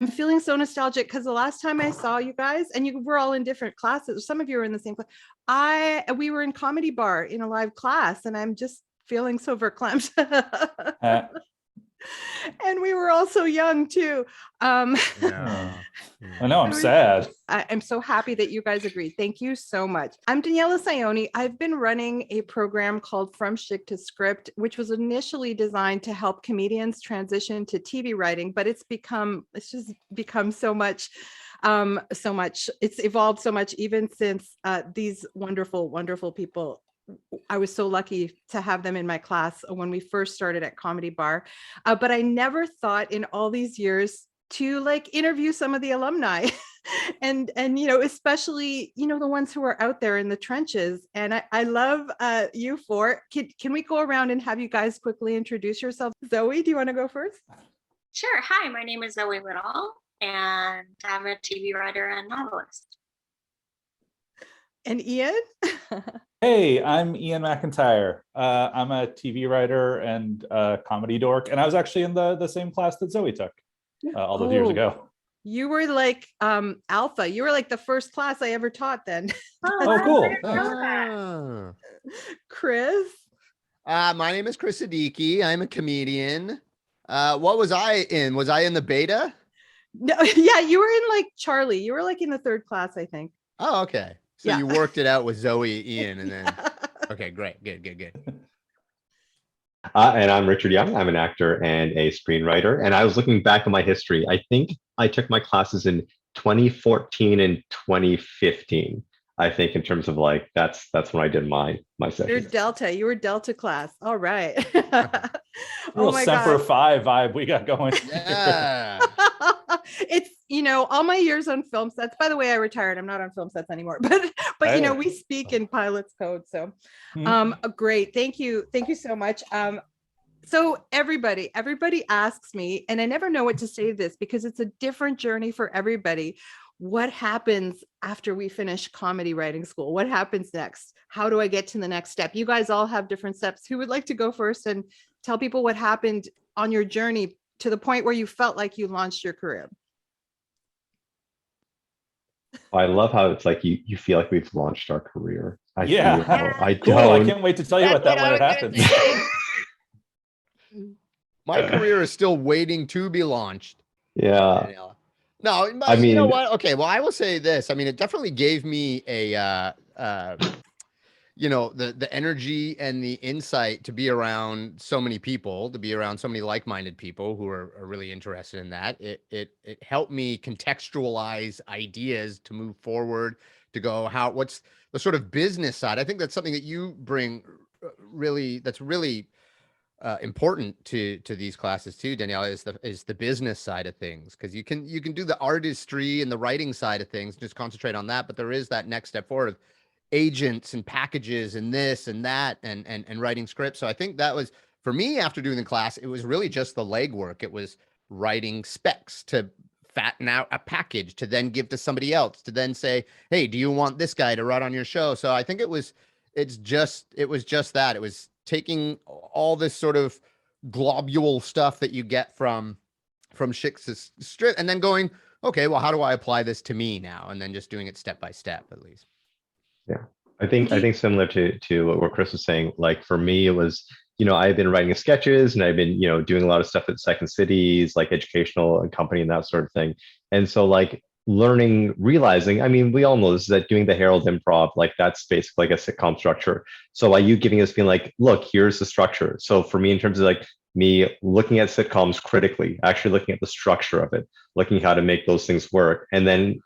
I'm feeling so nostalgic because the last time I saw you guys, and you were all in different classes, some of you were in the same class. We were in Comedy Bar in a live class, and I'm just feeling so verklempt. And we were all so young too. Yeah. I know, I'm sad. I'm so happy that you guys agreed. Thank you so much. I'm Daniela Saioni. I've been running a program called From Schtick to Script, which was initially designed to help comedians transition to TV writing, but it's just become so much. It's evolved so much even since these wonderful, wonderful people. I was so lucky to have them in my class when we first started at Comedy Bar, but I never thought in all these years to like interview some of the alumni and especially the ones who are out there in the trenches. And I love you four. Can we go around and have you guys quickly introduce yourselves? Zoe, do you want to go first? Sure. Hi, my name is ZOE WHITTALL, and I'm a TV writer and novelist. And Ian? Hey, I'm Ian MacINTYRE. I'm a TV writer and comedy dork, and I was actually in the same class that Zoe took all those years ago. You were like alpha. You were like the first class I ever taught then. Oh, cool. Chris? My name is KRIS SIDDIQI. I'm a comedian. What was I in? Was I in the beta? No, yeah, you were in like Charlie. You were like in the third class, I think. Oh, okay. So you worked it out with Zoe, Ian, and then okay, great, good. And I'm Richard Young. I'm an actor and a screenwriter. And I was looking back on my history. I think I took my classes in 2014 and 2015. I think in terms of like that's when I did my session. You're Delta. You were Delta class. All right. Oh my Semper Fi vibe we got going. Yeah. It's all my years on film sets. By the way, I retired. I'm not on film sets anymore, but we speak in pilot's code. So great. Thank you so much. So everybody asks me, and I never know what to say to this because it's a different journey for everybody. What happens after we finish comedy writing school? What happens next? How do I get to the next step? You guys all have different steps. Who would like to go first and tell people what happened on your journey to the point where you felt like you launched your career? I love how it's like you feel like we've launched our career. I can't wait to tell you what that would have happened. My career is still waiting to be launched. Yeah. No, I mean, you know what? Okay, well, I will say this. I mean, it definitely gave me a, the energy and the insight to be around so many people, to be around so many like-minded people who are really interested in that. It helped me contextualize ideas to move forward, to go what's the sort of business side. I think that's something that you bring that's really important to these classes too, Daniela, is the business side of things, because you can do the artistry and the writing side of things, just concentrate on that, but there is that next step forward of agents and packages and this and that and writing scripts. So I think that was, for me, after doing the class, it was really just the legwork. It was writing specs to fatten out a package to then give to somebody else, to then say, hey, do you want this guy to write on your show? So I think it was just that. It was taking all this sort of globule stuff that you get from Schtick to Script and then going, okay, well, how do I apply this to me now? And then just doing it step by step, at least. Yeah, I think similar to what Chris was saying, like for me, it was, I've been writing sketches and I've been, doing a lot of stuff at Second Cities, like educational and company and that sort of thing. And so like realizing, I mean, we all know this, is that doing the Herald Improv, like that's basically like a sitcom structure. So by you giving us being like, look, here's the structure. So for me, in terms of like me looking at sitcoms critically, actually looking at the structure of it, looking how to make those things work. And then,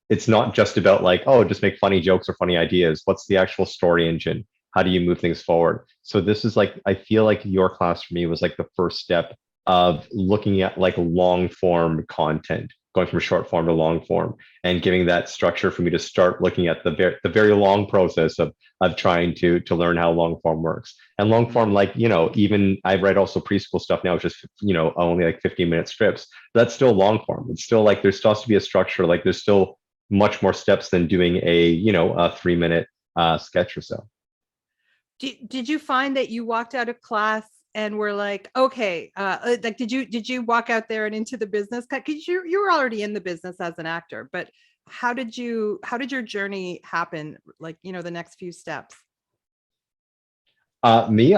it's not just about like, oh, just make funny jokes or funny ideas. What's the actual story engine? How do you move things forward? So this is like, I feel like your class for me was like the first step of looking at like long form content, going from short form to long form, and giving that structure for me to start looking at the very long process of trying to learn how long form works. And long form, like, even I write also preschool stuff now, which is, only like 15-minute scripts. That's still long form. It's still like, there still has to be a structure. Like there's still much more steps than doing a 3-minute sketch or so. Did you find that you walked out of class and were like, okay, like, did you walk out there and into the business? Because you were already in the business as an actor, but how did your journey happen? Like, you know, the next few steps. Me,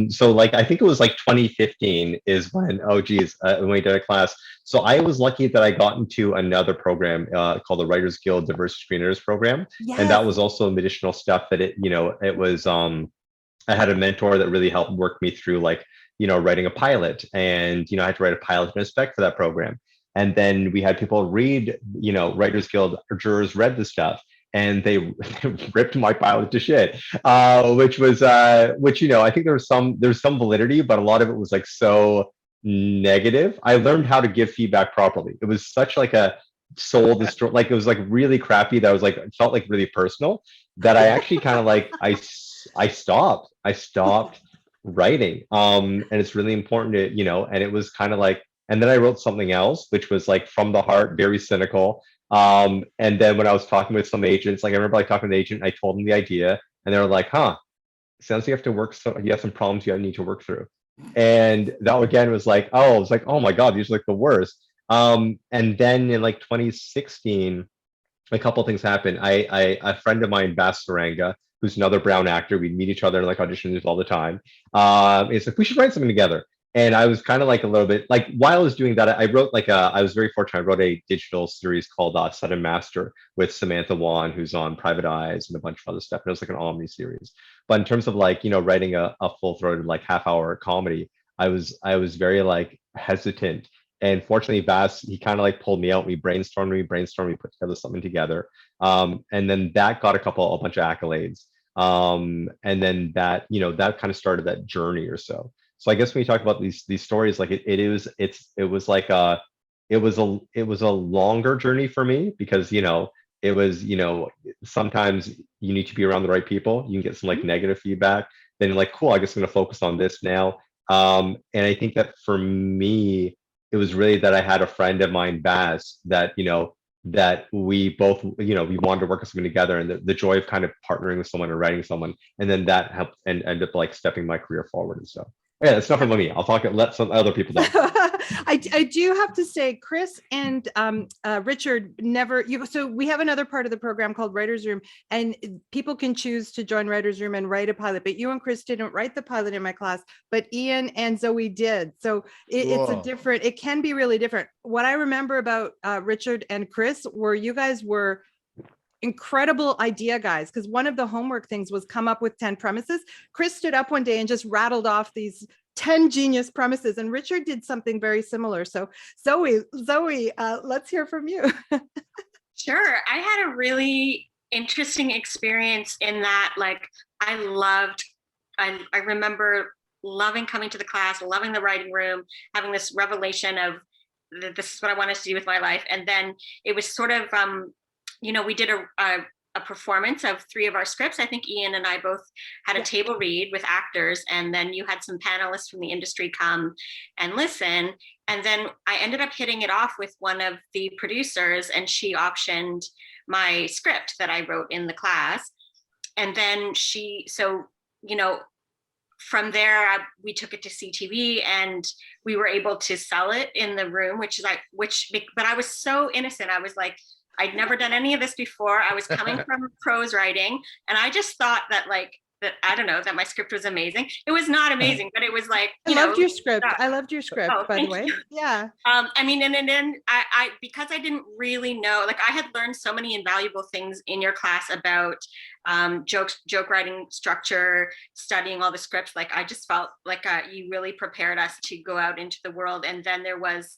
so like I think it was like 2015 is when, oh geez, when we did a class. So I was lucky that I got into another program called the Writers Guild Diverse Screeners program. And that Yes. was also additional stuff that it, you know, it was, I had a mentor that really helped work me through, like, you know, writing a pilot, and, you know, I had to write a pilot and a spec for that program. And then we had people read, you know, Writers Guild jurors read the stuff, and they ripped my pilot to shit, which was, which, you know, I think there's some validity, but a lot of it was like so negative. I learned how to give feedback properly. It was such like a soul destroy, like it was like really crappy that I was like, it felt like really personal, that I actually kind of like, I stopped writing. And it's really important to, you know, and it was kind of like, and then I wrote something else, which was like from the heart, very cynical. And then when I was talking with some agents, like I remember like talking to the agent, I told them the idea, and they were like, huh, sounds like you have to work, so you have some problems you need to work through. And that again was like, oh, I was like, oh my God, these are like the worst. And then in like 2016, a couple of things happened. A friend of mine, Bas Saranga, who's another brown actor, we'd meet each other in like auditions all the time. It's like, we should write something together. And I was kind of like a little bit like, while I was doing that, I wrote like I was very fortunate. I wrote a digital series called Sudden Master with Samantha Wan, who's on Private Eyes and a bunch of other stuff. And it was like an Omni series. But in terms of like, you know, writing a full-throated like half-hour comedy, I was very like hesitant. And fortunately, Bas, he kind of like pulled me out. We brainstormed, we put together something together. And then that got a bunch of accolades. And then that, you know, that kind of started that journey or so. So I guess when you talk about these stories, like it was like it was a longer journey for me, because, you know, it was, you know, sometimes you need to be around the right people. You can get some like negative feedback. Then you're like, cool, I guess I'm gonna focus on this now. And I think that for me, it was really that I had a friend of mine, Baz, that, you know, that we both, you know, we wanted to work on something together, and the joy of kind of partnering with someone and writing someone, and then that helped and ended up like stepping my career forward and stuff. Yeah, that's nothing about me. I'll let some other people know. I do have to say, Kris and Richard so we have another part of the program called Writer's Room, and people can choose to join Writer's Room and write a pilot, but you and Kris didn't write the pilot in my class, but Ian and Zoe did. So it can be really different. What I remember about Richard and Kris were you guys were incredible idea guys, because one of the homework things was come up with 10 premises. Kris stood up one day and just rattled off these 10 genius premises, and Richard did something very similar. So Zoe, let's hear from you. Sure. I had a really interesting experience in that, like, I remember loving coming to the class, loving the writing room, having this revelation of this is what I wanted to do with my life. And then it was sort of, you know, we did a performance of 3 of our scripts. I think Ian and I both had a table read with actors, and then you had some panelists from the industry come and listen. And then I ended up hitting it off with one of the producers, and she optioned my script that I wrote in the class. And then so, you know, from there, we took it to CTV, and we were able to sell it in the room, but I was so innocent. I was like, I'd never done any of this before. I was coming from prose writing, and I just thought that, like, that, I don't know, that my script was amazing. It was not amazing, but it was like, I loved your script. I loved your script, by the way. Yeah. I mean, and then I because I didn't really know, like, I had learned so many invaluable things in your class about joke writing structure, studying all the scripts. Like, I just felt like you really prepared us to go out into the world. And then there was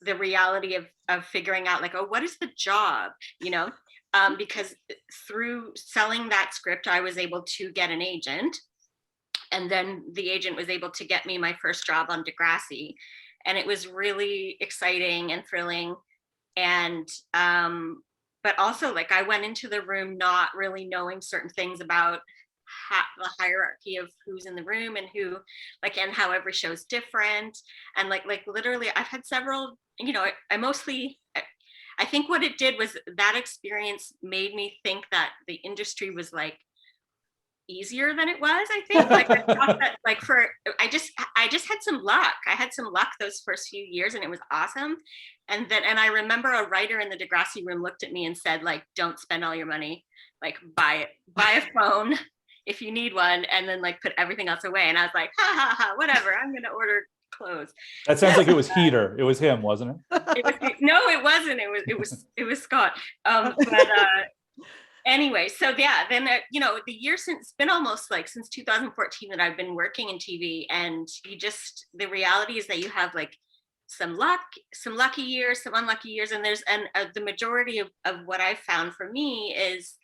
the reality of figuring out, like, oh, what is the job, you know? Because through selling that script, I was able to get an agent, and then the agent was able to get me my first job on DEGRASSI, and it was really exciting and thrilling. And but also, like, I went into the room not really knowing certain things about the hierarchy of who's in the room and who, like, and how every show's different. And like literally, I've had several, you know, I think what it did was that experience made me think that the industry was like easier than it was, I think. Like I thought that like I just had some luck. I had some luck those first few years and it was awesome. And I remember a writer in the DEGRASSI room looked at me and said, like, don't spend all your money, like buy a phone if you need one, and then like put everything else away. And I was like, ha ha ha, whatever, I'm gonna order clothes. That sounds like it was Heater. It was him, wasn't it? No, it wasn't. It was Scott. Anyway, so yeah, then you know, the year since, it's been almost like since 2014 that I've been working in TV, and the reality is that you have like some lucky years, some unlucky years, and the majority of what I've found for me is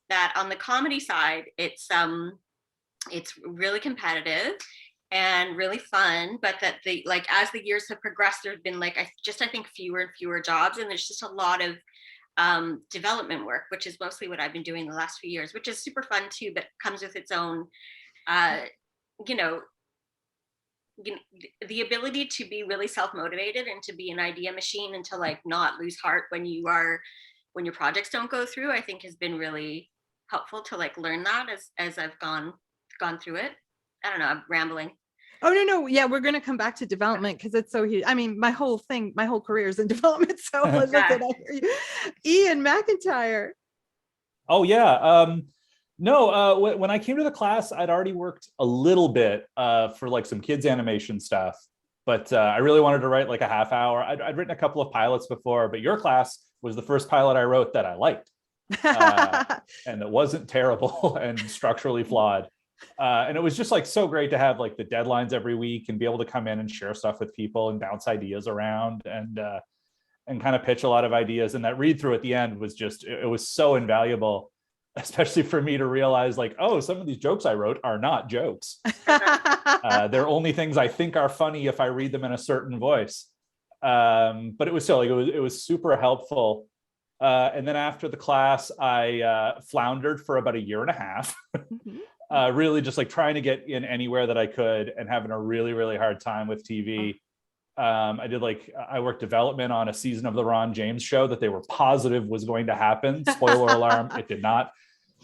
that on the comedy side, it's really competitive and really fun, but that as the years have progressed, there's been like I think fewer and fewer jobs, and there's just a lot of development work, which is mostly what I've been doing the last few years, which is super fun too, but comes with its own the ability to be really self-motivated and to be an idea machine and to like not lose heart when your projects don't go through, I think has been really helpful to like learn that as I've gone through it. I don't know, I'm rambling. Oh, no. Yeah, we're going to come back to development because it's so huge. I mean, my whole career is in development. So Elizabeth, I hear you. Ian MacINTYRE. Oh, yeah. No, when I came to the class, I'd already worked a little bit for like some kids animation stuff, but I really wanted to write like a half hour. I'd written a couple of pilots before, but your class was the first pilot I wrote that I liked. And it wasn't terrible and structurally flawed. And it was just like so great to have like the deadlines every week and be able to come in and share stuff with people and bounce ideas around and kind of pitch a lot of ideas. And that read through at the end was just, it was so invaluable, especially for me to realize like, oh, some of these jokes I wrote are not jokes. They're only things I think are funny if I read them in a certain voice. But it was still like, it was super helpful. And then after the class, I floundered for about 1.5 years. Really just like trying to get in anywhere that I could and having a really, really hard time with TV. I worked development on a season of the Ron James show that they were positive was going to happen. Spoiler alarm, it did not.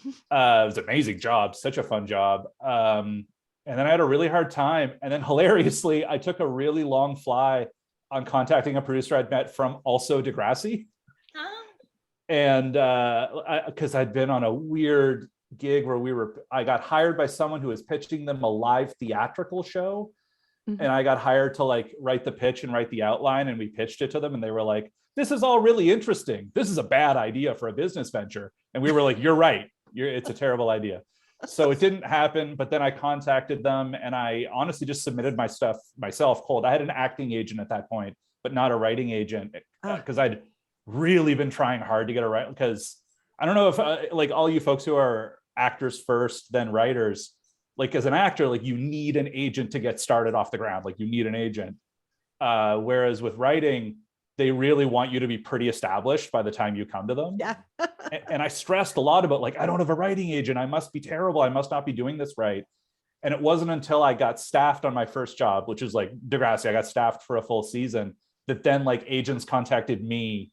It was an amazing job, such a fun job. And then I had a really hard time. And then hilariously, I took a really long fly on contacting a producer I'd met from also DEGRASSI. And because I'd been on a weird gig where I got hired by someone who was pitching them a live theatrical show. And I got hired to like write the pitch and write the outline, and we pitched it to them and they were like, this is all really interesting. This is a bad idea for a business venture. And we were like, you're right. It's a terrible idea. So it didn't happen, but then I contacted them and I honestly just submitted my stuff myself cold. I had an acting agent at that point, but not a writing agent because I'd really been trying hard to get a right, because I don't know if like all you folks who are actors first, then writers, like as an actor, like you need an agent to get started off the ground. Like you need an agent. Whereas with writing, they really want you to be pretty established by the time you come to them. Yeah. And I stressed a lot about like, I don't have a writing agent. I must be terrible. I must not be doing this right. And it wasn't until I got staffed on my first job, which is like DEGRASSI, I got staffed for a full season, that then like agents contacted me.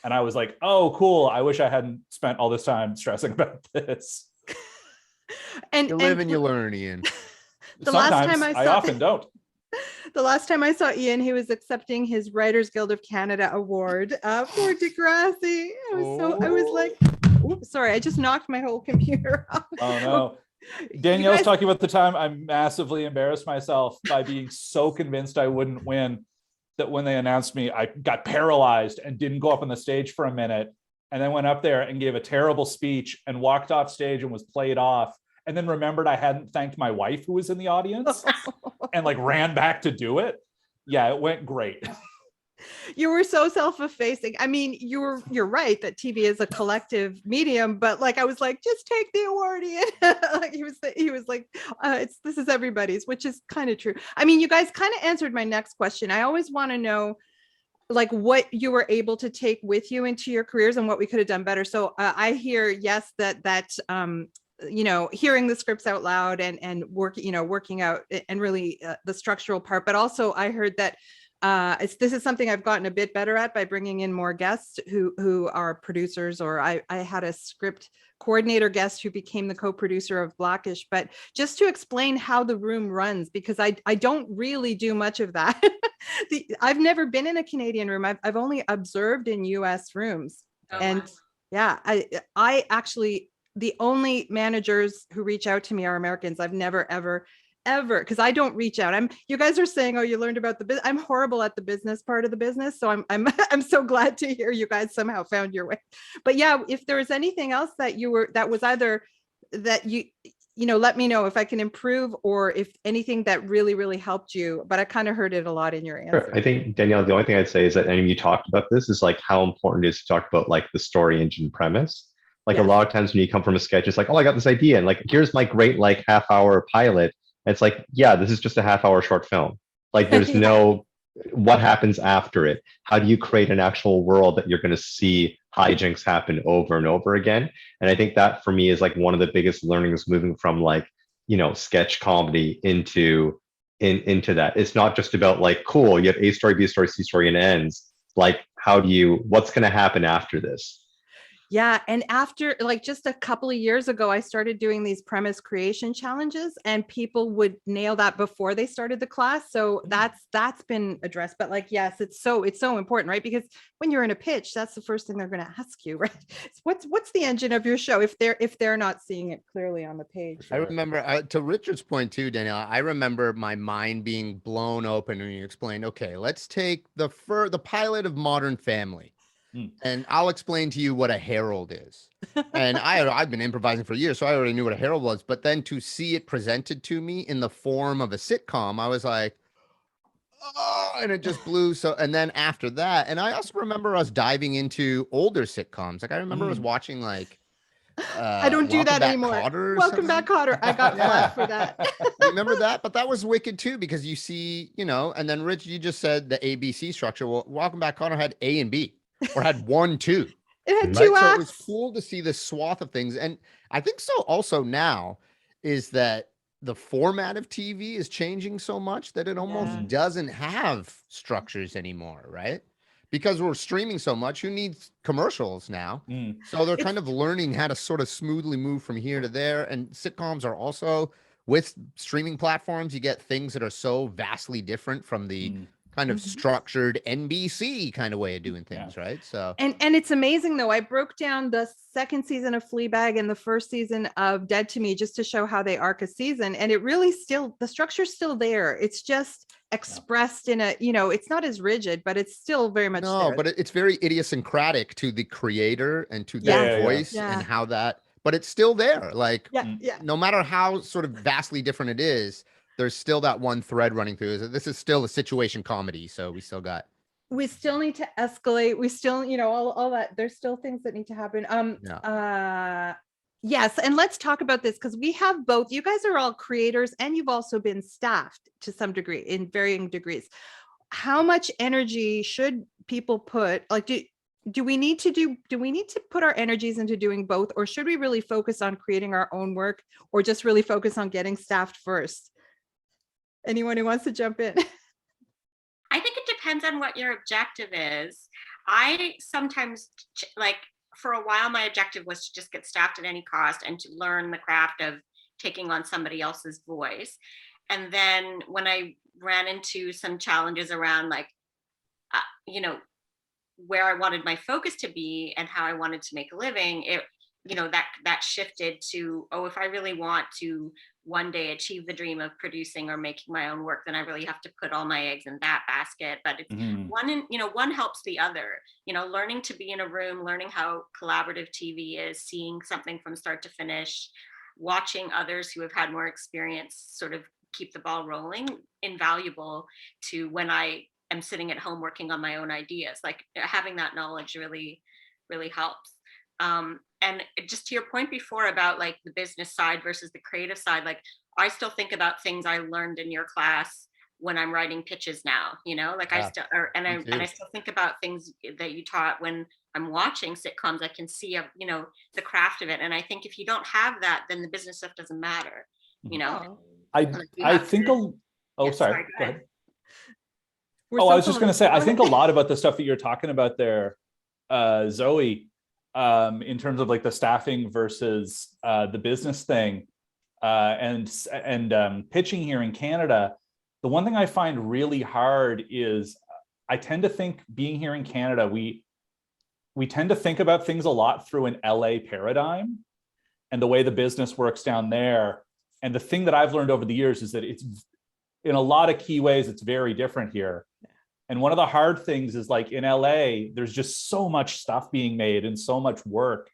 And I was like, oh, cool. I wish I hadn't spent all this time stressing about this. You live and you learn, Ian. I often don't. The last time I saw Ian, he was accepting his Writers Guild of Canada award for DEGRASSI. I was like, oops, sorry, I just knocked my whole computer off. Oh no. Danielle's talking about the time I massively embarrassed myself by being so convinced I wouldn't win that when they announced me, I got paralyzed and didn't go up on the stage for a minute, and then went up there and gave a terrible speech and walked off stage and was played off, and then remembered I hadn't thanked my wife who was in the audience and like ran back to do it. Yeah, it went great. You were so self-effacing. I mean, you're right that TV is a collective medium, but like I was like, just take the award, Ian. Like he was like, this is everybody's, which is kind of true. I mean, you guys kind of answered my next question. I always want to know like what you were able to take with you into your careers and what we could have done better. So I hear yes, that you know, hearing the scripts out loud and working out and really the structural part, but also I heard that this is something I've gotten a bit better at by bringing in more guests who are producers, or I had a script coordinator guest who became the co-producer of Blackish, but just to explain how the room runs, because I don't really do much of that. I've never been in a Canadian room. I've only observed in US rooms. Oh, And wow. yeah, I actually, the only managers who reach out to me are Americans. I've never, ever, because I don't reach out. You guys are saying, oh, you learned about the business. I'm horrible at the business part of the business. So I'm so glad to hear you guys somehow found your way. But yeah, if there was anything else that was either that let me know if I can improve, or if anything that really, really helped you. But I kind of heard it a lot in your answer. Sure. I think, Danielle, the only thing I'd say is that, and you talked about this, is like how important it is to talk about like the story engine premise. Like Yes. a lot of times when you come from a sketch, it's like, oh, I got this idea, and like, here's my great like half-hour pilot. And it's like, yeah, this is just a half-hour short film. Like there's Yeah. no, what happens after it? How do you create an actual world that you're going to see hijinks happen over and over again? And I think that for me is like one of the biggest learnings moving from like, sketch comedy into that. It's not just about like, cool, you have A story, B story, C story, and ends. Like, what's going to happen after this? Yeah. And after like just a couple of years ago, I started doing these premise creation challenges, and people would nail that before they started the class. So that's been addressed. But like, yes, it's so important, right? Because when you're in a pitch, that's the first thing they're going to ask you, right? What's the engine of your show if they're not seeing it clearly on the page? I remember, to Richard's point too, Daniela, I remember my mind being blown open when you explained, okay, let's take the pilot of Modern Family. And I'll explain to you what a herald is. And I've been improvising for years, so I already knew what a herald was. But then to see it presented to me in the form of a sitcom, I was like, oh, and it just blew. So, and then after that, and I also remember us diving into older sitcoms. Like I remember us watching like, I don't do Welcome that Back, anymore. Kotter or Welcome something. back, Cotter. I got flagged for that. Remember that? But that was wicked too, because you see, and then Rich, you just said the ABC structure. Well, Welcome Back, Kotter had A and B, or had 1, 2. It had Right. two So it was acts. cool to see this swath of things. And I think so also now is that the format of TV is changing so much that it almost Yeah. doesn't have structures anymore, right? Because we're streaming so much, who needs commercials now? So they're kind of learning how to sort of smoothly move from here to there. And sitcoms are also, with streaming platforms, you get things that are so vastly different from the kind of structured NBC kind of way of doing things, right? So And it's amazing though. I broke down the second season of Fleabag and the first season of Dead to Me just to show how they arc a season. And it really the structure's still there. It's just expressed in a, it's not as rigid, but it's still very much there. but it's very idiosyncratic to the creator and to their voice and how that, but it's still there. Like, no matter how sort of vastly different it is, there's still that one thread running through. This is still a situation comedy. So we still need to escalate. We still, all that. There's still things that need to happen. Yes. And let's talk about this because we have both. You guys are all creators and you've also been staffed to some degree in varying degrees. How much energy should people put? Like, do we need to put our energies into doing both, or should we really focus on creating our own work, or just really focus on getting staffed first? Anyone who wants to jump in? I think it depends on what your objective is. I sometimes, like, for a while, my objective was to just get staffed at any cost and to learn the craft of taking on somebody else's voice. And then when I ran into some challenges around, like, where I wanted my focus to be and how I wanted to make a living, that shifted to, if I really want to one day achieve the dream of producing or making my own work, then I really have to put all my eggs in that basket. But it's one helps the other, learning to be in a room, learning how collaborative TV is, seeing something from start to finish, watching others who have had more experience sort of keep the ball rolling, invaluable to when I am sitting at home working on my own ideas. Like, having that knowledge really, really helps. And just to your point before about like the business side versus the creative side, like I still think about things I learned in your class when I'm writing pitches now, like I still think about things that you taught when I'm watching sitcoms. I can see, the craft of it. And I think if you don't have that, then the business stuff doesn't matter, I think, sorry, go ahead. Oh, I was just going to say, I think a lot about the stuff that you're talking about there, Zoe, in terms of like the staffing versus the business thing, and pitching here in Canada. The one thing I find really hard is I tend to think, being here in Canada, we tend to think about things a lot through an LA paradigm and the way the business works down there. And the thing that I've learned over the years is that it's, in a lot of key ways, it's very different here. And one of the hard things is, like, in LA, there's just so much stuff being made and so much work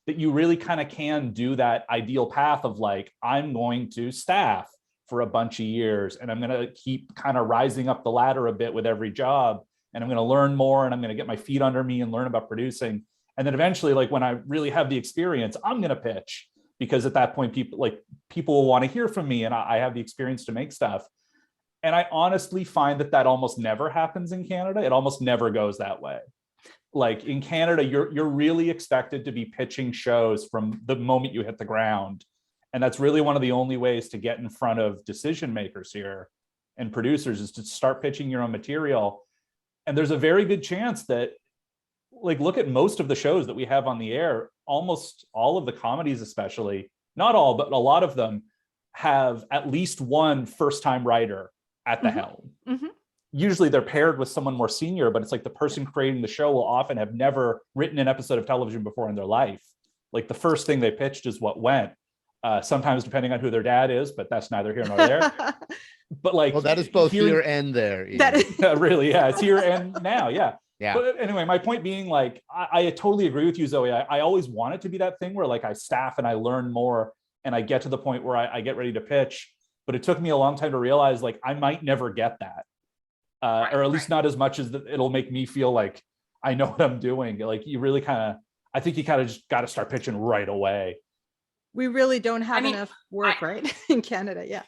that you really kind of can do that ideal path of like, I'm going to staff for a bunch of years and I'm going to keep kind of rising up the ladder a bit with every job. And I'm going to learn more and I'm going to get my feet under me and learn about producing. And then eventually, like, when I really have the experience, I'm going to pitch, because at that point, people will want to hear from me and I have the experience to make stuff. And I honestly find that almost never happens in Canada. It almost never goes that way. Like, in Canada, you're really expected to be pitching shows from the moment you hit the ground. And that's really one of the only ways to get in front of decision makers here and producers, is to start pitching your own material. And there's a very good chance that, like, look at most of the shows that we have on the air, almost all of the comedies, especially, not all, but a lot of them have at least one first-time writer at the helm. Usually they're paired with someone more senior, but it's like the person creating the show will often have never written an episode of television before in their life. Like, the first thing they pitched is what went. Sometimes depending on who their dad is, but that's neither here nor there. But like, well, that is both here and there. That is really, yeah, it's here and now, yeah. Yeah. But anyway, my point being, like, I totally agree with you, Zoe. I always want it to be that thing where, like, I staff and I learn more and I get to the point where I get ready to pitch. But it took me a long time to realize, like, I might never get that, or at least not as much as it'll make me feel like I know what I'm doing. Like, you really I think you kind of just got to start pitching right away. We really don't have enough work, right? In Canada. Yeah.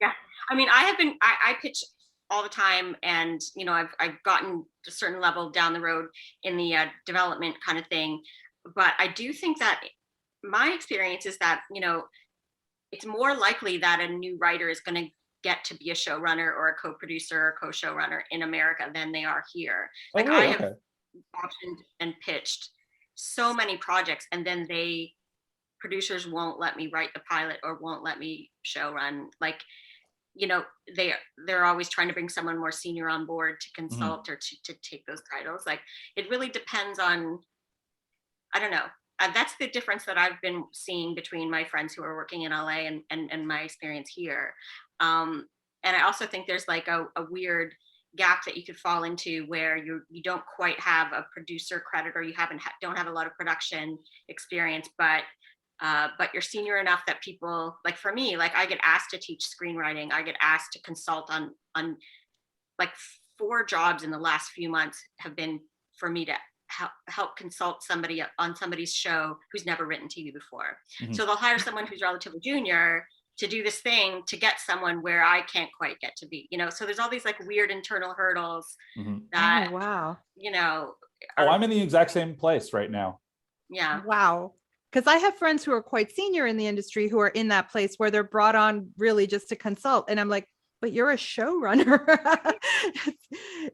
Yeah. I mean, I pitch all the time, and, you know, I've gotten to a certain level down the road in the development kind of thing. But I do think that my experience is that, you know, it's more likely that a new writer is going to get to be a showrunner or a co-producer or co-showrunner in America than they are here. Like, really? I have optioned and pitched so many projects, and then producers won't let me write the pilot or won't let me show run. Like, you know, they're always trying to bring someone more senior on board to consult or to take those titles. Like, it really depends on, I don't know. That's the difference that I've been seeing between my friends who are working in LA and my experience here. And I also think there's like a weird gap that you could fall into where you don't quite have a producer credit, or you don't have a lot of production experience, but you're senior enough that people, like, for me, like, I get asked to teach screenwriting. I get asked to consult on like 4 jobs in the last few months have been for me to help consult somebody on somebody's show who's never written TV before. So they'll hire someone who's relatively junior to do this thing to get someone where I can't quite get to be, you know. So there's all these like weird internal hurdles that, oh, wow. You know. I'm in the exact same place right now. Yeah. Wow. Because I have friends who are quite senior in the industry who are in that place where they're brought on really just to consult. And I'm like, but you're a showrunner.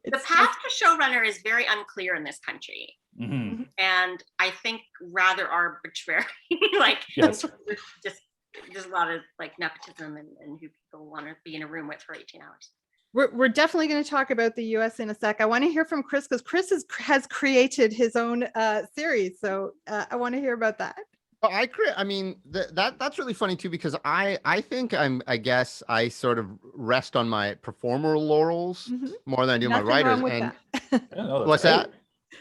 The path to showrunner is very unclear in this country. And I think rather arbitrary. Like, yes. just there's a lot of like nepotism and who people want to be in a room with for 18 hours. We're definitely going to talk about the US in a sec. I want to hear from Kris, because Kris has created his own series. So I want to hear about that. Oh, I mean, that's really funny too, because I think I guess I sort of rest on my performer laurels more than I do my writers. And what's that?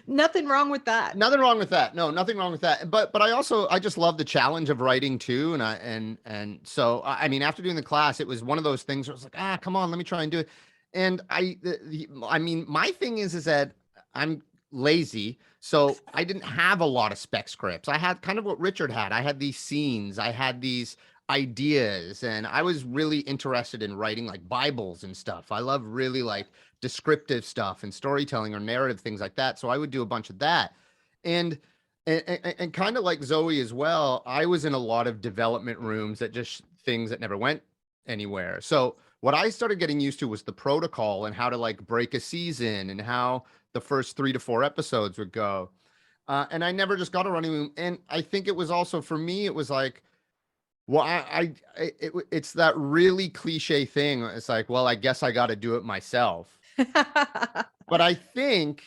Nothing wrong with that. Nothing wrong with that. No, nothing wrong with that. But I just love the challenge of writing too. And so, I mean, after doing the class, it was one of those things where I was like, come on, let me try and do it. And I mean, my thing is that I'm lazy. So I didn't have a lot of spec scripts. I had kind of what Richard had. I had these scenes, I had these ideas, and I was really interested in writing like Bibles and stuff. I love really like descriptive stuff and storytelling or narrative things like that. So I would do a bunch of that. And kind of like Zoe as well, I was in a lot of development rooms that just things that never went anywhere. So what I started getting used to was the protocol and how to like break a season and how the first 3 to 4 episodes would go. And I never just got a running room. And I think it was also for me, it was like, well, it's that really cliche thing. It's like, well, I guess I got to do it myself. But I think,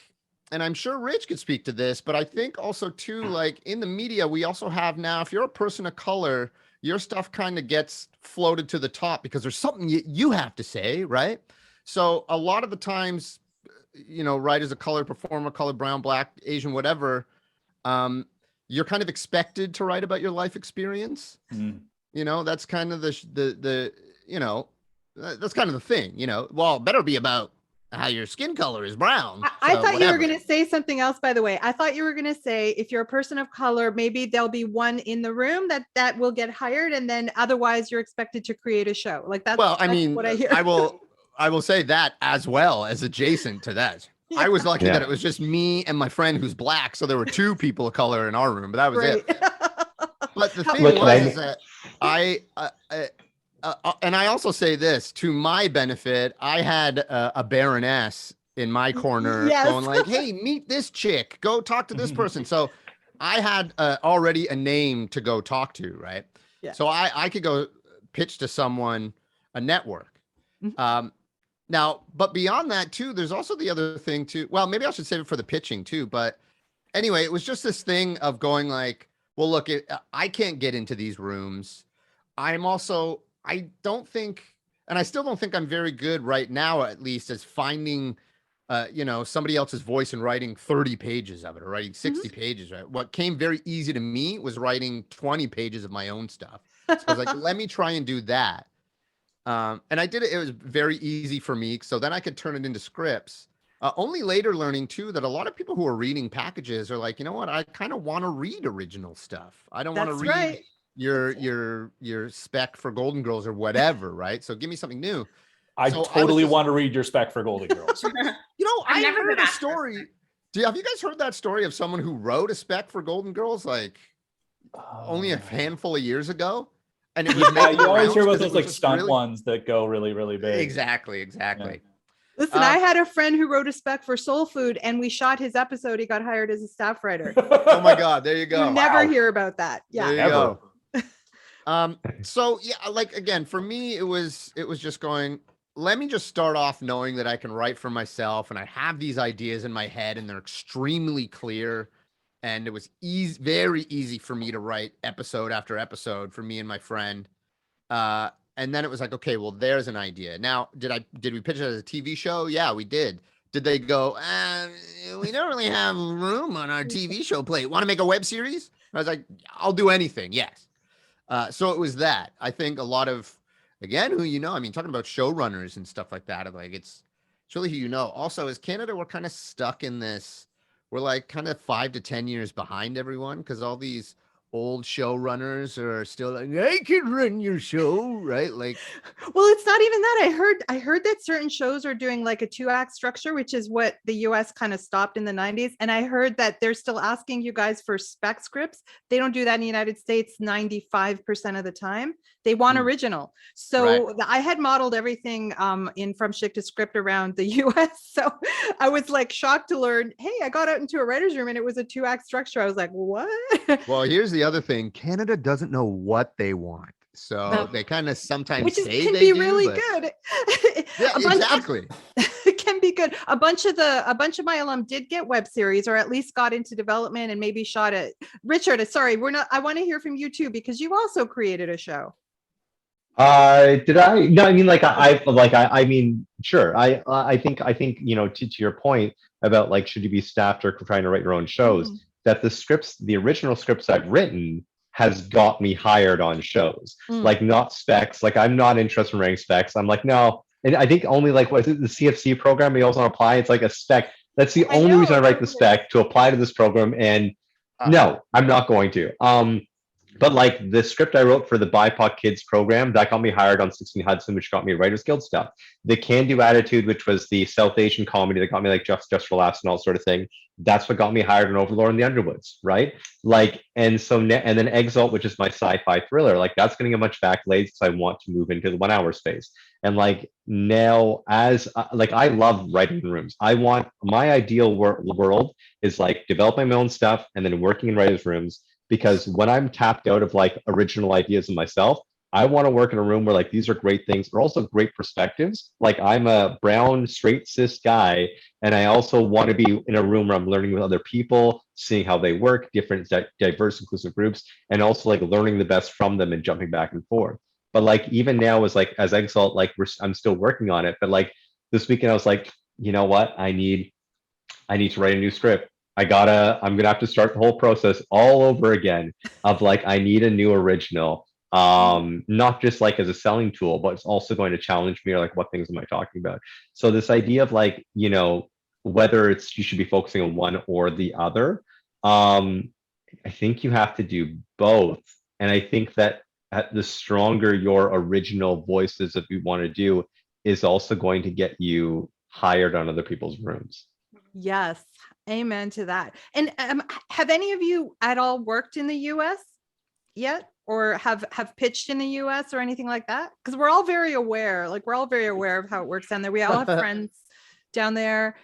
and I'm sure Rich could speak to this, but I think also too, like in the media, we also have now, if you're a person of color, your stuff kind of gets floated to the top because there's something you have to say, right? So a lot of the times, you know, writers of color, performer, color, brown, black, Asian, whatever, you're kind of expected to write about your life experience. You know, that's kind of the you know, that's kind of the thing, you know, well, it better be about how your skin color is brown. I so thought you were whatever. going to say something else, by the way. I thought you were going to say, if you're a person of color, maybe there'll be one in the room that will get hired. And then otherwise you're expected to create a show. Like that's, Well, I that's mean, what I hear. I will say that as well as adjacent to that. Yeah. I was lucky Yeah. that it was just me and my friend who's black. So there were 2 people of color in our room, but that was Right. it. But the How- thing Look, was I- is that and I also say this to my benefit, I had a baroness in my corner Yes. going like, hey, meet this chick, go talk to this person. So I had already a name to go talk to, right? Yeah. So I could go pitch to someone, a network. Mhm. Now, but beyond that too, there's also the other thing too. Well, maybe I should save it for the pitching too. But anyway, it was just this thing of going like, well, look, I can't get into these rooms. I don't think, and I still don't think I'm very good right now, at least as finding, you know, somebody else's voice and writing 30 pages of it or writing 60 pages, right? What came very easy to me was writing 20 pages of my own stuff. So I was like, let me try and do that. And I did it. It was very easy for me. So then I could turn it into scripts. Only later learning too, that a lot of people who are reading packages are like, you know what? I kind of want to read original stuff. I don't want to That's read right. your spec for Golden Girls or whatever. Right. So give me something new. I So I was totally just- want to read your spec for Golden Girls. You know, I've I never heard been a asked this. story. Have you guys heard that story of someone who wrote a spec for Golden Girls like only a handful of years ago? And it was Yeah, making you always rounds hear about 'cause it those was like just stunt really- ones that go really, really big. Exactly. Listen, I had a friend who wrote a spec for Soul Food and we shot his episode. He got hired as a staff writer. Oh my God, there you go. You never Wow. hear about that. Yeah. There you Ever. go. So yeah, like again, for me, it was just going, let me just start off knowing that I can write for myself and I have these ideas in my head and they're extremely clear. And it was very easy for me to write episode after episode for me and my friend. And then it was like, okay, well, there's an idea. Now, did we pitch it as a TV show? Yeah, we did. Did they go, we don't really have room on our TV show plate. Want to make a web series? I was like, I'll do anything. Yes. So it was that. I think a lot of, again, who you know, I mean, talking about showrunners and stuff like that, like it's really who you know. Also, as Canada, we're kind of stuck in this. We're like kind of 5 to 10 years behind everyone because all these old showrunners are still like, I can run your show, right? Like, Well, it's not even that. I heard that certain shows are doing like a 2-act structure, which is what the US kind of stopped in the 90s. And I heard that they're still asking you guys for spec scripts. They don't do that in the United States 95% of the time. They want original. So I had modeled everything in From Schtick to Script around the US. So I was like shocked to learn, hey, I got out into a writer's room and it was a 2-act structure. I was like, what? well, here's the other thing. Canada doesn't know what they want. So No. they kind of sometimes Which is, say can they be do, really but- good. Yeah, A bunch- exactly. It can be good. A bunch of my alum did get web series or at least got into development and maybe shot it. Richard, sorry, I want to hear from you too, because you also created a show. Did I? No, I mean, I mean, sure. I think, you know, to your point about like, should you be staffed or trying to write your own shows, that the original scripts I've written has got me hired on shows, like not specs. Like I'm not interested in writing specs. I'm like, no. And I think only like, what is it, the CFC program, you also apply, it's like a spec. That's the only reason I write the spec, to apply to this program. And no, I'm not going to. But like the script I wrote for the BIPOC Kids program, that got me hired on 16 Hudson, which got me Writers Guild stuff. The Can Do Attitude, which was the South Asian comedy that got me like Just for Laughs and all sort of thing, That's what got me hired on Overlord and the Underwoods, right? Like, and so and then Exalt, which is my sci-fi thriller, like that's getting a bunch of accolades because I want to move into the 1 hour space. And like now, as like I love writing in rooms. I want my ideal world is like developing my own stuff and then working in writers' rooms, because when I'm tapped out of like original ideas of myself, I want to work in a room where like these are great things, but also great perspectives. Like I'm a brown, straight, cis guy, and I also want to be in a room where I'm learning with other people, seeing how they work, different diverse, inclusive groups, and also like learning the best from them and jumping back and forth. But like even now, as Exalt, like I'm still working on it. But like this weekend, I was like, you know what? I need to write a new script. I'm gonna have to start the whole process all over again of like I need a new original. Not just like as a selling tool, but it's also going to challenge me, or like what things am I talking about. So this idea of like, you know, whether it's you should be focusing on one or the other, I think you have to do both. And I think that the stronger your original voices that you want to do is also going to get you hired on other people's rooms. Yes, amen to that. And have any of you at all worked in the US yet, or have pitched in the US or anything like that? Because we're all very aware of how it works down there. We all have friends down there.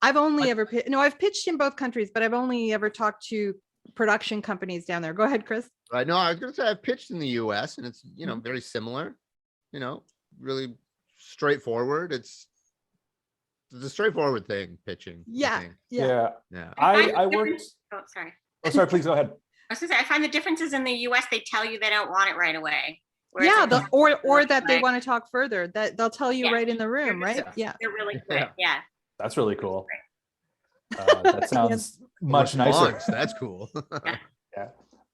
I've pitched in both countries, but I've only ever talked to production companies down there. Go ahead, Chris. Right. No, I was going to say I've pitched in the US, and it's, you know, very similar, you know, really straightforward. It's a straightforward thing, pitching. Yeah. I worked. Oh, sorry. Oh, sorry. Please go ahead. I was gonna say, I find the differences in the US, they tell you they don't want it right away. Yeah, or that they want to talk further, that they'll tell you right in the room, right? Yeah. They're really quick. Yeah. That's really cool. That sounds much nicer. That's cool. Yeah.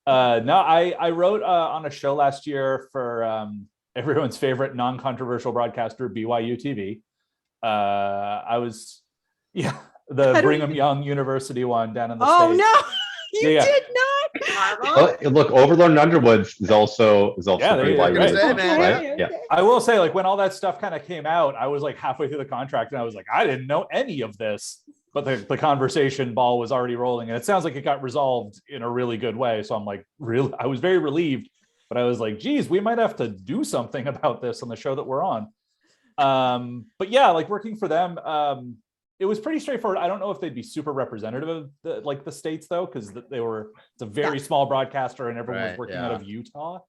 No, I wrote on a show last year for everyone's favorite non-controversial broadcaster, BYUTV. I was, the Brigham Young University one down in the States. Oh no, you did not. Oh, look, Overlord and Underwoods is also pretty wide range, right? Yeah. I will say, like, when all that stuff kind of came out, I was like halfway through the contract and I was like, I didn't know any of this, but the conversation ball was already rolling, and it sounds like it got resolved in a really good way. So I'm like, I was very relieved, but I was like, geez, we might have to do something about this on the show that we're on. But yeah, like working for them, it was pretty straightforward. I don't know if they'd be super representative of the States though, because it's a very small broadcaster and everyone was working out of Utah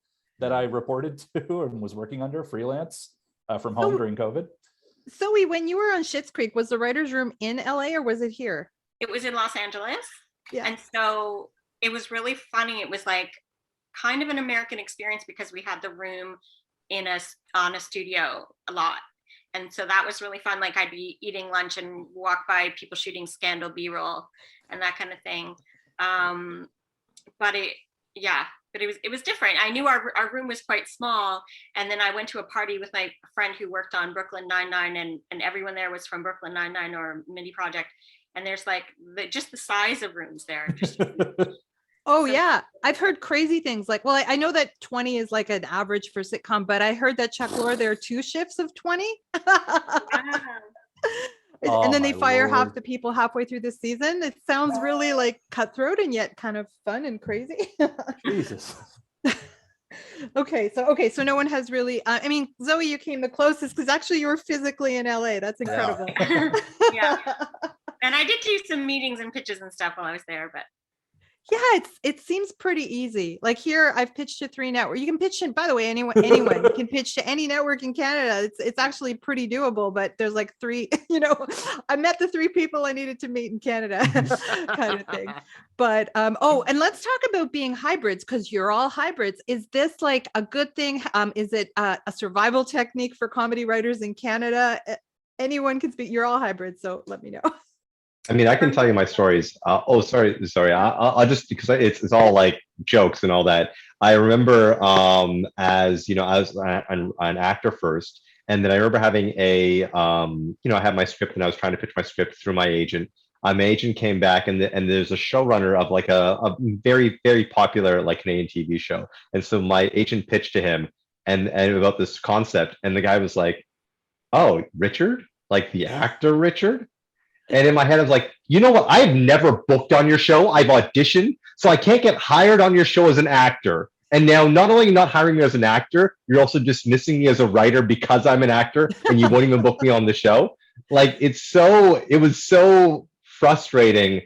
that I reported to and was working under freelance from home during COVID. Zoe, when you were on Schitt's Creek, was the writer's room in LA or was it here? It was in Los Angeles. Yeah. And so it was really funny. It was like kind of an American experience because we had the room on a studio a lot. And so that was really fun. Like I'd be eating lunch and walk by people shooting Scandal B-roll and that kind of thing. But it was different. I knew our room was quite small. And then I went to a party with my friend who worked on Brooklyn Nine-Nine, and everyone there was from Brooklyn Nine-Nine or Mini Project. And there's like just the size of rooms there. Oh yeah, I've heard crazy things like, well, I know that 20 is like an average for sitcom, but I heard that Chuck Lorre, there are 2 shifts of 20. And then they fire half the people halfway through the season. It sounds really like cutthroat and yet kind of fun and crazy. Jesus. Okay, so no one has really, I mean, Zoe, you came the closest because actually you were physically in LA. That's incredible. Yeah. And I did do some meetings and pitches and stuff while I was there, but yeah, it seems pretty easy. Like here, I've pitched to 3 networks. You can pitch to, by the way, anyone can pitch to any network in Canada. It's actually pretty doable, but there's like 3, I met the 3 people I needed to meet in Canada kind of thing. But, and let's talk about being hybrids, because you're all hybrids. Is this like a good thing? Is it a survival technique for comedy writers in Canada? Anyone can speak, you're all hybrids, so let me know. I mean, I can tell you my stories. Sorry. I'll just, because it's all like jokes and all that. I remember, as you know, I was an actor first, and then I remember having I had my script and I was trying to pitch my script through my agent. My agent came back, and there's a showrunner of like a very, very popular like Canadian TV show, and so my agent pitched to him and about this concept, and the guy was like, "Oh, Richard, like the actor Richard." And in my head, I was like, you know what? I've never booked on your show. I've auditioned, so I can't get hired on your show as an actor. And now, not only not hiring me as an actor, you're also dismissing me as a writer because I'm an actor, and you won't even book me on the show. Like, it was so frustrating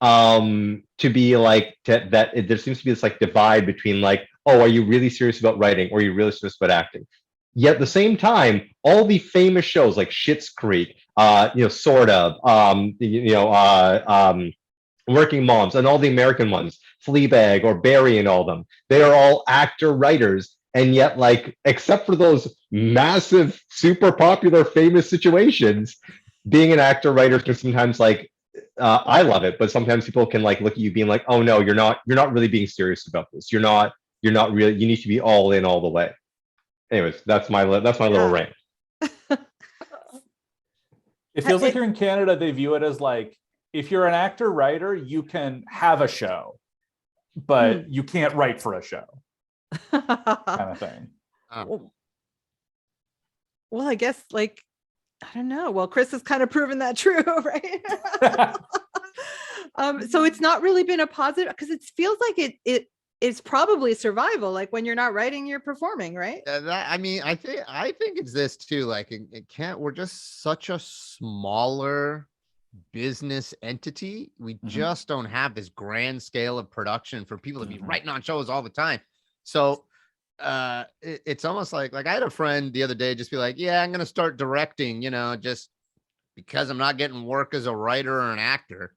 to be like there seems to be this like divide between like, oh, are you really serious about writing, or are you really serious about acting? Yet at the same time, all the famous shows like Schitt's Creek, sort of, Working Moms, and all the American ones, Fleabag or Barry and all them, they are all actor writers. And yet, like, except for those massive, super popular, famous situations, being an actor writer can sometimes like, I love it, but sometimes people can like look at you being like, oh no, you're not really being serious about this. You're not really, you need to be all in all the way. Anyways, that's my little rant. It feels like here in Canada, they view it as like, if you're an actor writer, you can have a show, but you can't write for a show, kind of thing. Well, I guess like, I don't know. Well, Kris has kind of proven that true, right? So it's not really been a positive, because it feels like it's probably survival. Like when you're not writing, you're performing, right? I think it's this too. Like it can't. We're just such a smaller business entity. We just don't have this grand scale of production for people to be writing on shows all the time. So it's almost like I had a friend the other day just be like, yeah, I'm gonna start directing, just because I'm not getting work as a writer or an actor.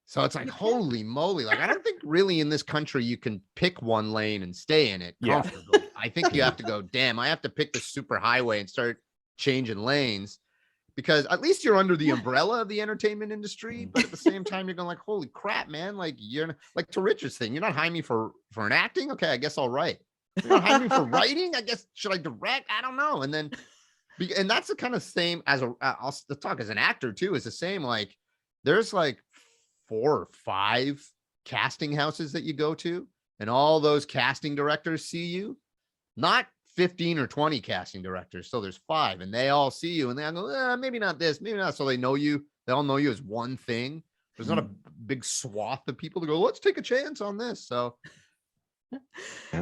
So it's like, holy moly, like I don't think really in this country you can pick one lane and stay in it comfortably. I think you have to go, damn, I have to pick the super highway and start changing lanes, because at least you're under the umbrella of the entertainment industry, but at the same time you're going like, holy crap, man, like you're like, to Richard's thing, you're not hiring me for an acting, okay, I guess I'll write. You're not hiring me for writing, I guess, should I direct? I don't know. And that's the kind of same as I'll talk as an actor too, is the same. Like there's like 4 or 5 casting houses that you go to, and all those casting directors see you, not 15 or 20 casting directors. So there's 5, and they all see you, and they go, maybe not this, maybe not. So they know you. They all know you as one thing. There's not a big swath of people to go, let's take a chance on this. So.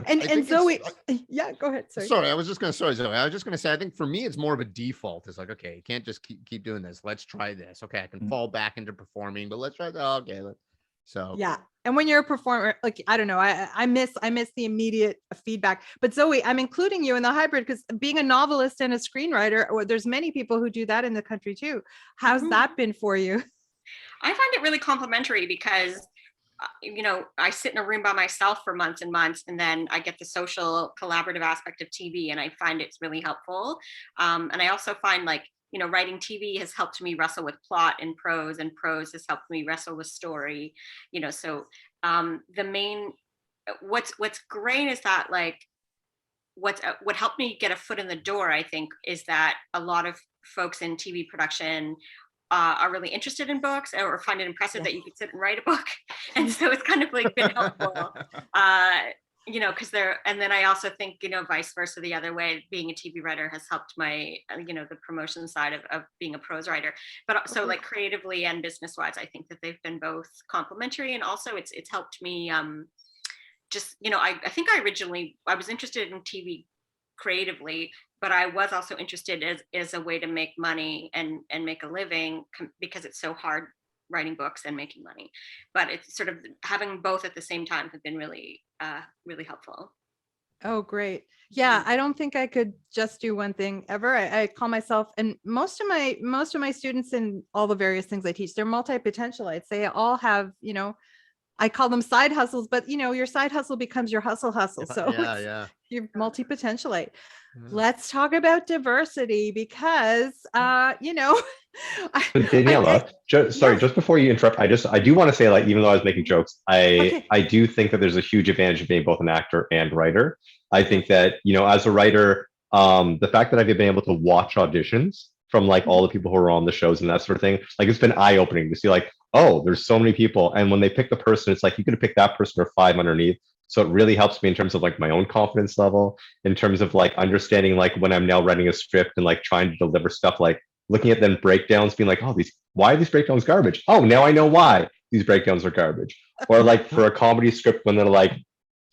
And Zoe, yeah, go ahead. Sorry, I was just going to say, I think for me, it's more of a default. It's like, okay, you can't just keep doing this. Let's try this. Okay, I can fall back into performing, but let's try that. Okay, so yeah. And when you're a performer, like, I don't know, I miss the immediate feedback. But Zoe, I'm including you in the hybrid, because being a novelist and a screenwriter, or there's many people who do that in the country too. How's that been for you? I find it really complimentary, because I sit in a room by myself for months and months, and then I get the social collaborative aspect of TV, and I find it's really helpful. And I also find like, writing TV has helped me wrestle with plot and prose has helped me wrestle with story, so the main, what's great is that like, what helped me get a foot in the door, I think, is that a lot of folks in TV production are really interested in books, or find it impressive that you could sit and write a book. And so it's kind of like been helpful, because and then I also think, vice versa, the other way, being a TV writer has helped my, the promotion side of being a prose writer. But so like creatively and business wise, I think that they've been both complementary. And also it's helped me just, I think I was interested in TV creatively, but I was also interested as a way to make money and make a living, because it's so hard writing books and making money. But it's sort of having both at the same time have been really, really helpful. Oh, great. Yeah. I don't think I could just do one thing ever. I call myself, and most of my students in all the various things I teach, they're multi-potential. I'd say all have, I call them side hustles, but your side hustle becomes your hustle. So you're multi-potentialite. Let's talk about diversity, because Daniela, just before you interrupt, I do want to say, like, even though I was making jokes, I do think that there's a huge advantage of being both an actor and writer. I think that, as a writer, the fact that I've been able to watch auditions from like all the people who are on the shows and that sort of thing, like it's been eye-opening to see like, oh, there's so many people. And when they pick the person, it's like, you could have picked that person or 5 underneath. So it really helps me in terms of like my own confidence level, in terms of like understanding, like when I'm now writing a script and like trying to deliver stuff like looking at them breakdowns, being like, oh, why are these breakdowns garbage? Oh, now I know why these breakdowns are garbage. Or like for a comedy script, when they're like,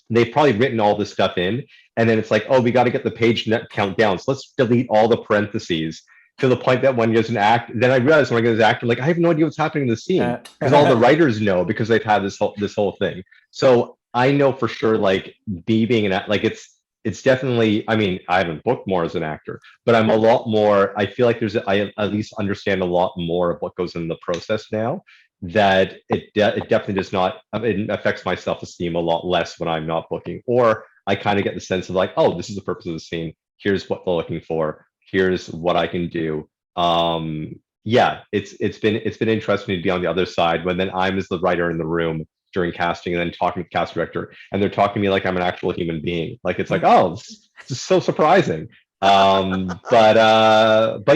they've probably written all this stuff in, and then it's like, oh, we got to get the page net count down, so let's delete all the parentheses, to the point that when there's an act, then I realized when I get this actor, like, I have no idea what's happening in the scene, because all the writers know, because they've had this whole thing. So I know for sure, like, being an act, like, it's definitely, I mean, I haven't booked more as an actor, but I'm a lot more, I feel like I at least understand a lot more of what goes in the process now, that it definitely does not, it affects my self-esteem a lot less when I'm not booking, or I kind of get the sense of like, oh, this is the purpose of the scene, here's what they're looking for, here's what I can do. Yeah, it's been interesting to be on the other side, when then I'm as the writer in the room during casting, and then talking to the cast director, and they're talking to me like I'm an actual human being. Like, it's like, oh, this is so surprising. But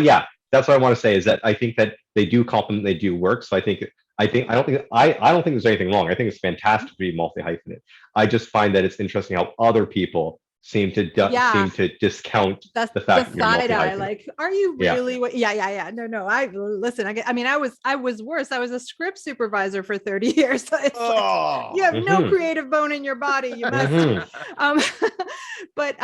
yeah, that's what I want to say, is that I think that they do compliment, they do work. So I don't think there's anything wrong. I think it's fantastic to be multi-hyphenate. I just find that it's interesting how other people seem to discount That's the fact the that you're side eye. multi-hyphenate. Like, are you Yeah. really? Yeah. No. I listen. I mean, I was worse. I was a script supervisor for 30 years. So it's like, you have no Mhm. creative bone in your body. You must. Mhm. But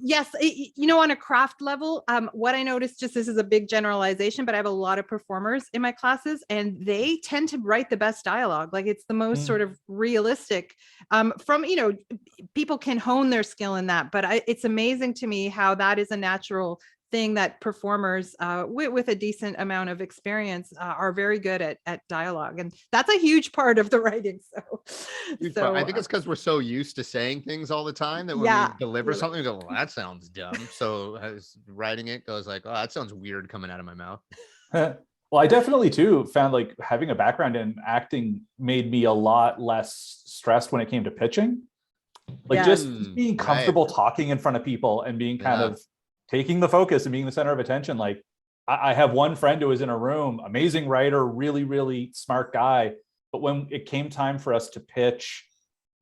yes, you know, on a craft level, what I noticed, just this is a big generalization, but I have a lot of performers in my classes, and they tend to write the best dialogue. Like, it's the most sort of realistic. From, you know, people can hone their skill in that, but it's amazing to me how that is a natural thing, that performers with a decent amount of experience are very good at dialogue, and that's a huge part of the writing. So I think it's because we're so used to saying things all the time that when Yeah, we deliver really. something, we go, well, that sounds dumb. So as writing it goes like, oh, that sounds weird coming out of my mouth. Well, I definitely too found like having a background in acting made me a lot less stressed when it came to pitching. Like, Yeah. just being comfortable talking in front of people and being kind of taking the focus and being the center of attention. Like, I have one friend who was in a room, amazing writer, really, really smart guy. But when it came time for us to pitch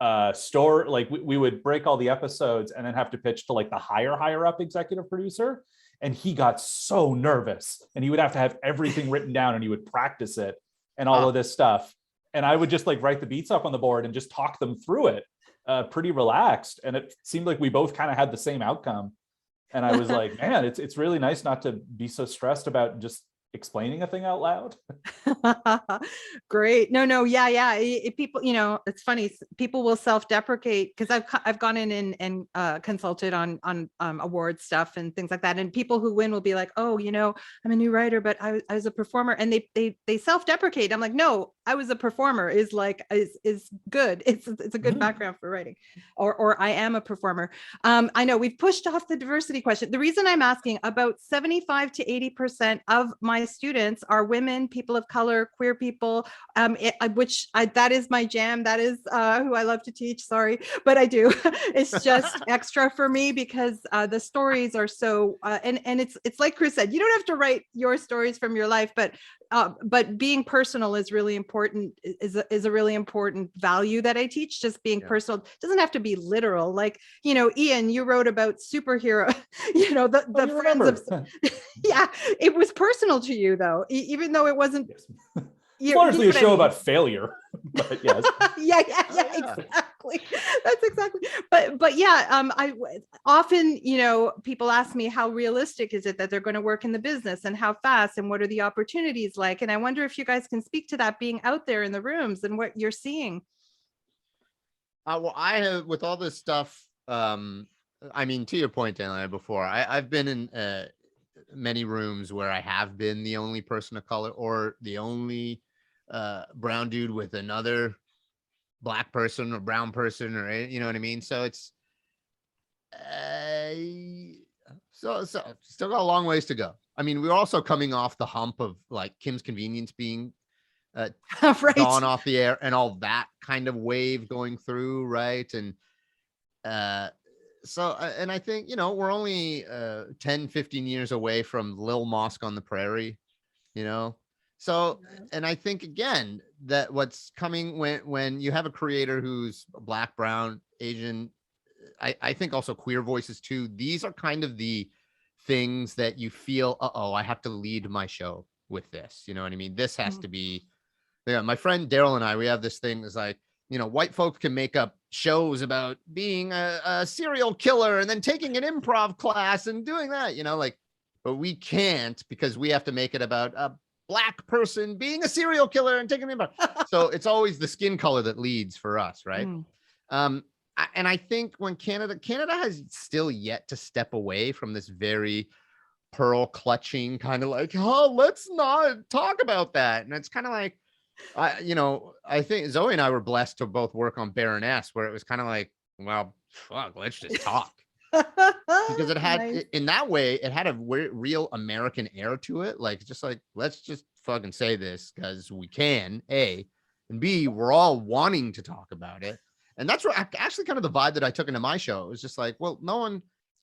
like we would break all the episodes and then have to pitch to like the higher up executive producer. And he got so nervous, and he would have to have everything written down, and he would practice it and all of this stuff. And I would just like write the beats up on the board and just talk them through it. Pretty relaxed, and it seemed like we both kind of had the same outcome. And I was like, man, it's really nice not to be so stressed about just explaining a thing out loud. Great. No. Yeah. People, you know, it's funny. People will self-deprecate, because I've gone in and consulted on award stuff and things like that. And people who win will be like, oh, you know, I'm a new writer, but I was a performer, and they self-deprecate. I'm like, no, I was a performer is good. It's a good background for writing, or I am a performer. I know we've pushed off the diversity question. The reason I'm asking, about 75 to 80% of my students are women, people of color, queer people, that is my jam. That is who I love to teach. Sorry, but I do. It's just extra for me, because the stories are so, and it's like Kris said, you don't have to write your stories from your life, but being personal is really important, is a really important value that I teach. Just being personal doesn't have to be literal. Like, you know, Ian, you wrote about superhero, you know, the friends of, yeah, it was personal to you though, even though it wasn't. It's largely a show about failure, but yes. yeah, exactly. That's exactly. But yeah, I often, you know, people ask me, how realistic is it that they're going to work in the business, and how fast, and what are the opportunities like? And I wonder if you guys can speak to that, being out there in the rooms and what you're seeing. Well, I have, with all this stuff, I mean, to your point, Daniela, before, I've been in many rooms where I have been the only person of color, or the only brown dude with another black person or brown person, or, you know what I mean? So it's so still got a long ways to go. I mean, we're also coming off the hump of like Kim's Convenience being right, gone off the air, and all that kind of wave going through, right? And so, and I think, you know, we're only 10, 15 years away from Lil Mosque on the Prairie, you know? So, and I think, again, that what's coming when you have a creator who's black, brown, Asian, I think also queer voices too, these are kind of the things that you feel, uh-oh, I have to lead my show with this. You know what I mean? This has to be, yeah. My friend Daryl and I, we have this thing that's like, you know, white folks can make up shows about being a serial killer and then taking an improv class and doing that, you know, like, but we can't because we have to make it about a Black person being a serial killer and taking an improv. So it's always the skin color that leads for us, right? And I think when Canada has still yet to step away from this very pearl clutching kind of like, oh, let's not talk about that. And it's kind of like, you know, I think Zoe and I were blessed to both work on Baroness, where it was kind of like, well, fuck, let's just talk. Because it had, Nice. in that way, it had a real American air to it. Like, just like, let's just fucking say this because we can, A, and B, we're all wanting to talk about it. And that's actually kind of the vibe that I took into my show. It was just like, well,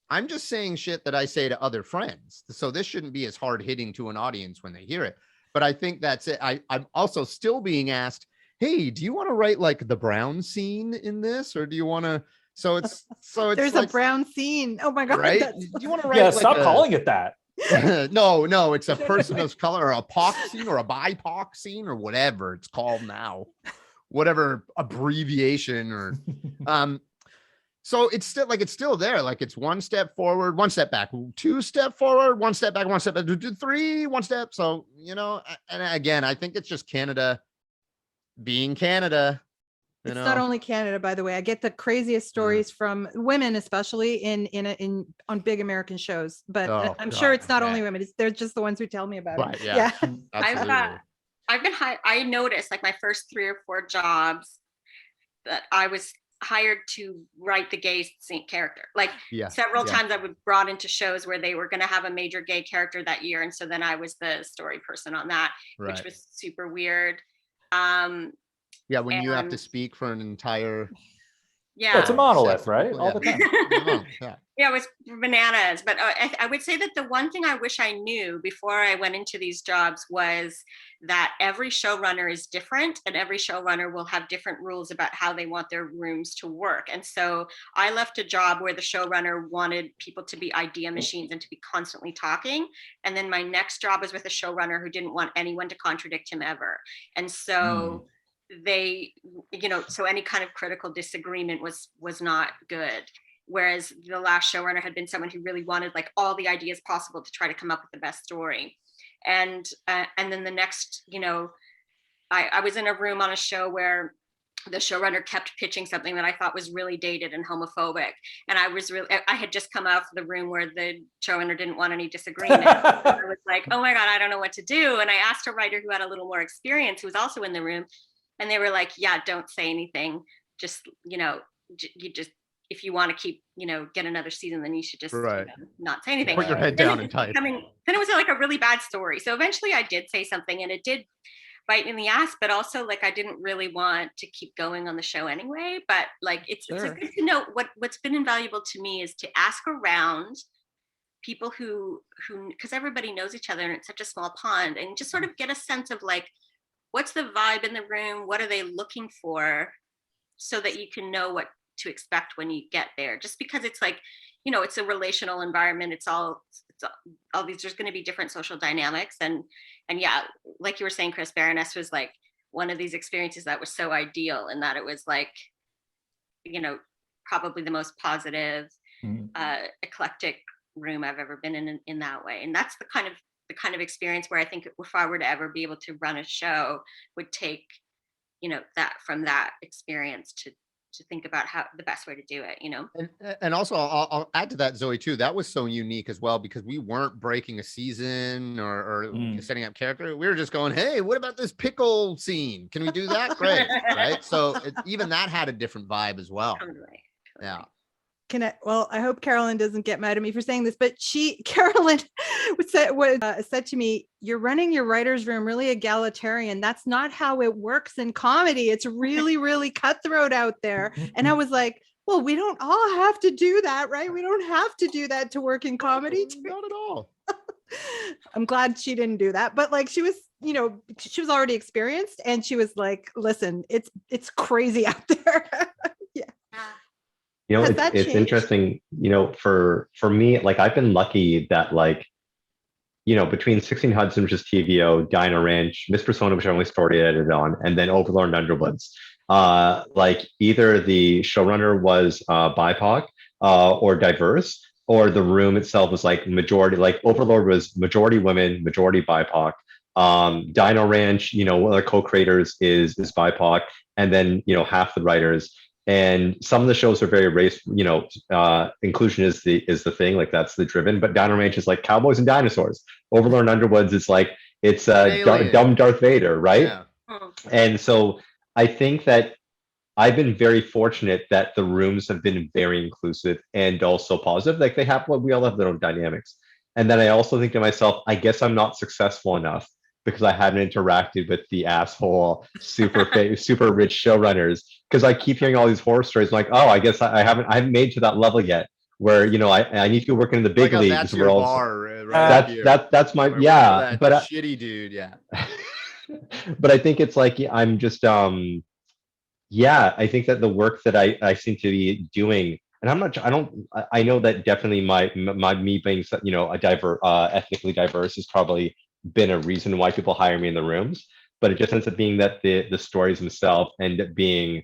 I'm just saying shit that I say to other friends. So this shouldn't be as hard hitting to an audience when they hear it. But I think that's it. I'm also still being asked, hey, do you want to write like the Brown scene in this? Or do you want to, so it's There's like, a Brown scene. Oh my God. right? That's- Do you want to write Yeah, like stop calling it that. no, it's a person of color or a POC scene or a BIPOC scene or whatever it's called now, whatever abbreviation or so it's still there. Like it's one step forward, one step back, 2 step forward, 1 step back, 1 step back, 3, 1 step. So, you know, and again, I think it's just Canada being Canada. You It's know? not only Canada, by the way. I get the craziest stories from women, especially on big American shows. But Oh, I'm sure God, it's not yeah. only women. They're just the ones who tell me about Right, it. yeah. I've Absolutely. I've been I noticed like my first 3 or 4 jobs that I was hired to write the gay scene character. Like Yeah. several yeah. times I was brought into shows where they were going to have a major gay character that year, and so then I was the story person on that, Right. which was super weird. Yeah, when you have to and- speak for an entire Yeah. It's a monolith, set. right? All the time. Yeah. Yeah, it was bananas. But I would say that the one thing I wish I knew before I went into these jobs was that every showrunner is different, and every showrunner will have different rules about how they want their rooms to work. And so I left a job where the showrunner wanted people to be idea machines and to be constantly talking. And then my next job was with a showrunner who didn't want anyone to contradict him ever. And so they, you know, so any kind of critical disagreement was not good. Whereas the last showrunner had been someone who really wanted like all the ideas possible to try to come up with the best story. And then the next, you know, I was in a room on a show where the showrunner kept pitching something that I thought was really dated and homophobic. And I had just come out of the room where the showrunner didn't want any disagreement. I was like, oh my God, I don't know what to do. And I asked a writer who had a little more experience, who was also in the room. And they were like, yeah, don't say anything. Just, you know, you just, if you want to keep, you know, get another season, then you should just Right. you know, not say anything. Put your head Then down it and was type. then it was like a really bad story. So eventually I did say something, and it did bite me in the ass, but also like I didn't really want to keep going on the show anyway. But like it's Sure. good to know what's been invaluable to me is to ask around people who because everybody knows each other and it's such a small pond, and just sort of get a sense of like, what's the vibe in the room? What are they looking for? So that you can know what to expect when you get there. Just because it's like, you know, it's a relational environment. It's all these, there's going to be different social dynamics. And yeah, like you were saying, Kris, Baroness was like one of these experiences that was so ideal, in that it was like, you know, probably the most positive, eclectic room I've ever been in that way. And that's the kind of experience where I think if I were to ever be able to run a show, would take, you know, that from that experience to think about how the best way to do it, you know. And also I'll add to that, Zoe, too. That was so unique as well, because we weren't breaking a season or setting up character. We were just going, hey, what about this pickle scene? Can we do that? Great. Right. So even that had a different vibe as well. Totally. Yeah. Well, I hope Carolyn doesn't get mad at me for saying this, but Carolyn said to me, you're running your writer's room really egalitarian. That's not how it works in comedy. It's really, really cutthroat out there. And I was like, well, we don't all have to do that, right? We don't have to do that to work in comedy. Not at all. I'm glad she didn't do that, but like she was already experienced, and she was like, listen, it's crazy out there. Yeah. You know, Has it's that it's changed? interesting, for me, like I've been lucky that like, between 16 Hudson, which is TVO, Dino Ranch, Miss Persona, which I only story edited on, and then Overlord and Underwoods. Like either the showrunner was BIPOC or diverse, or the room itself was like majority, like Overlord was majority women, majority BIPOC. Dino Ranch, one of the co-creators is BIPOC, and then half the writers. And some of the shows are very race, inclusion is the thing, like that's the driven. But Dino Ranch is like cowboys and dinosaurs. Overlord and Underwoods is like it's Alien. dumb Darth Vader, right? Yeah. And so I think that I've been very fortunate that the rooms have been very inclusive and also positive. Like we all have their own dynamics. And then I also think to myself, I guess I'm not successful enough because I haven't interacted with the asshole, super rich showrunners. Because I keep hearing all these horror stories, like, oh, I guess I haven't made to that level yet. Where I need to be working in the big Like, leagues. that's where your all bar, right here. that's my Where yeah. that But shitty dude, yeah. but I think it's like I'm just yeah, I think that the work that I seem to be doing, and I know that definitely my me being ethnically diverse has probably been a reason why people hire me in the rooms, but it just ends up being that the stories themselves end up being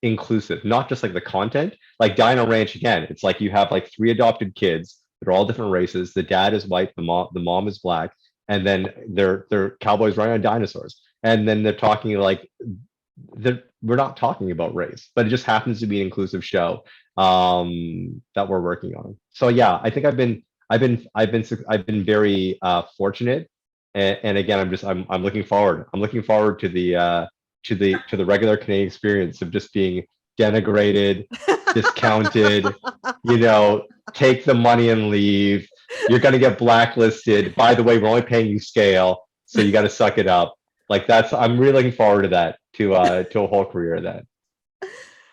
inclusive, not just like the content. Like Dino Ranch, again, it's like you have like 3 adopted kids that are all different races. The dad is white, the mom is black, and then they're cowboys riding on dinosaurs, and then they're talking like we're not talking about race, but it just happens to be an inclusive show that we're working on. So yeah, I think I've been very fortunate, and again, I'm looking forward. I'm looking forward to the regular Canadian experience of just being denigrated, discounted. Take the money and leave. You're gonna get blacklisted. By the way, we're only paying you scale, so you got to suck it up. Like I'm really looking forward to that, to a whole career of that.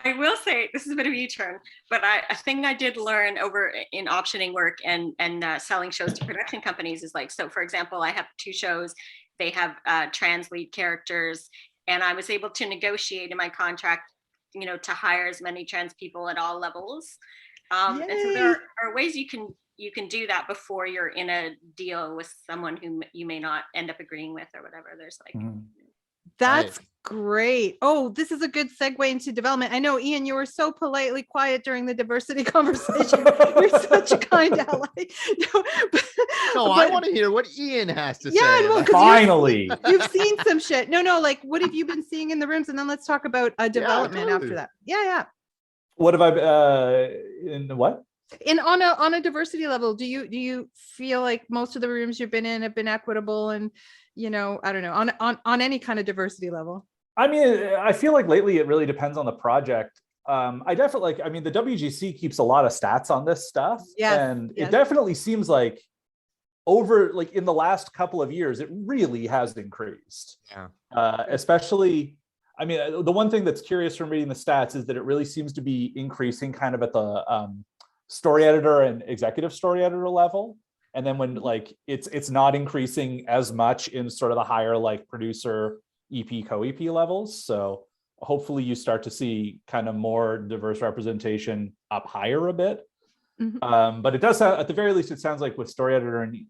I will say this is a bit of a U-turn, but a thing I did learn over in optioning work and selling shows to production companies is like, so for example, I have 2 shows, they have trans lead characters, and I was able to negotiate in my contract, to hire as many trans people at all levels. And so there are ways you can do that before you're in a deal with someone who you may not end up agreeing with or whatever. There's like, That's great. Oh, this is a good segue into development. I know, Ian, you were so politely quiet during the diversity conversation. You're such a kind ally. No, I want to hear what Ian has to say. well, 'cause Finally. you've seen some shit. No, like what have you been seeing in the rooms? And then let's talk about development after that. Yeah. What have I in what? On a diversity level, do you feel like most of the rooms you've been in have been equitable and I don't know, on any kind of diversity level? I mean, I feel like lately it really depends on the project. I definitely the WGC keeps a lot of stats on this stuff. And it definitely seems like in the last couple of years, it really has increased. Yeah. Especially, the one thing that's curious from reading the stats is that it really seems to be increasing kind of at the story editor and executive story editor level. And then when it's not increasing as much in sort of the higher producer, EP, co-EP levels. So hopefully you start to see kind of more diverse representation up higher a bit. But it does sound, at the very least, it sounds like with story editor and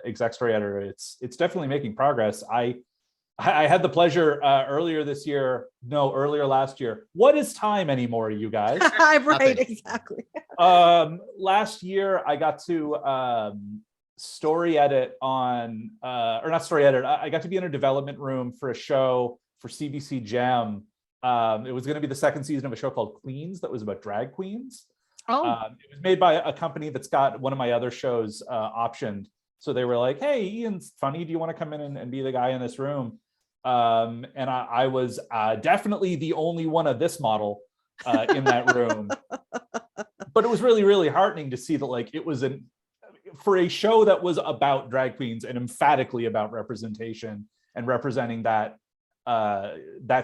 exec story editor, it's definitely making progress. I had the pleasure earlier last year. What is time anymore, you guys? Right, exactly. Last year I got to story edit on, or not story edit, I got to be in a development room for a show for CBC Gem. It was going to be the 2nd season of a show called Queens that was about drag queens. It was made by a company that's got one of my other shows optioned. So they were like, hey, Ian's funny. Do you want to come in and be the guy in this room? And I was definitely the only one of this model in that room. But it was really, really heartening to see that it was for a show that was about drag queens and emphatically about representation and representing that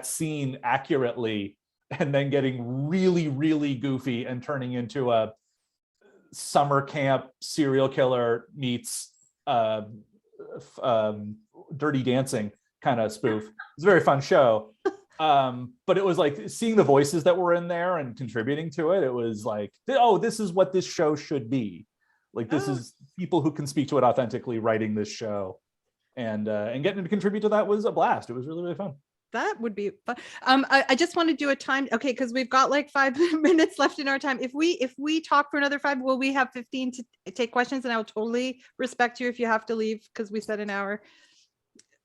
scene accurately, and then getting really, really goofy and turning into a summer camp serial killer meets Dirty Dancing kind of spoof. It's a very fun show. But it was like seeing the voices that were in there and contributing to it. It was like, oh, this is what this show should be. Like, this is people who can speak to it authentically writing this show, and getting to contribute to that was a blast. It was really, really fun. That would be fun. I just want to do a time. Okay. Cause we've got like 5 minutes left in our time. If we talk for another 5, will we have 15 to take questions? And I will totally respect you if you have to leave, cause we said an hour.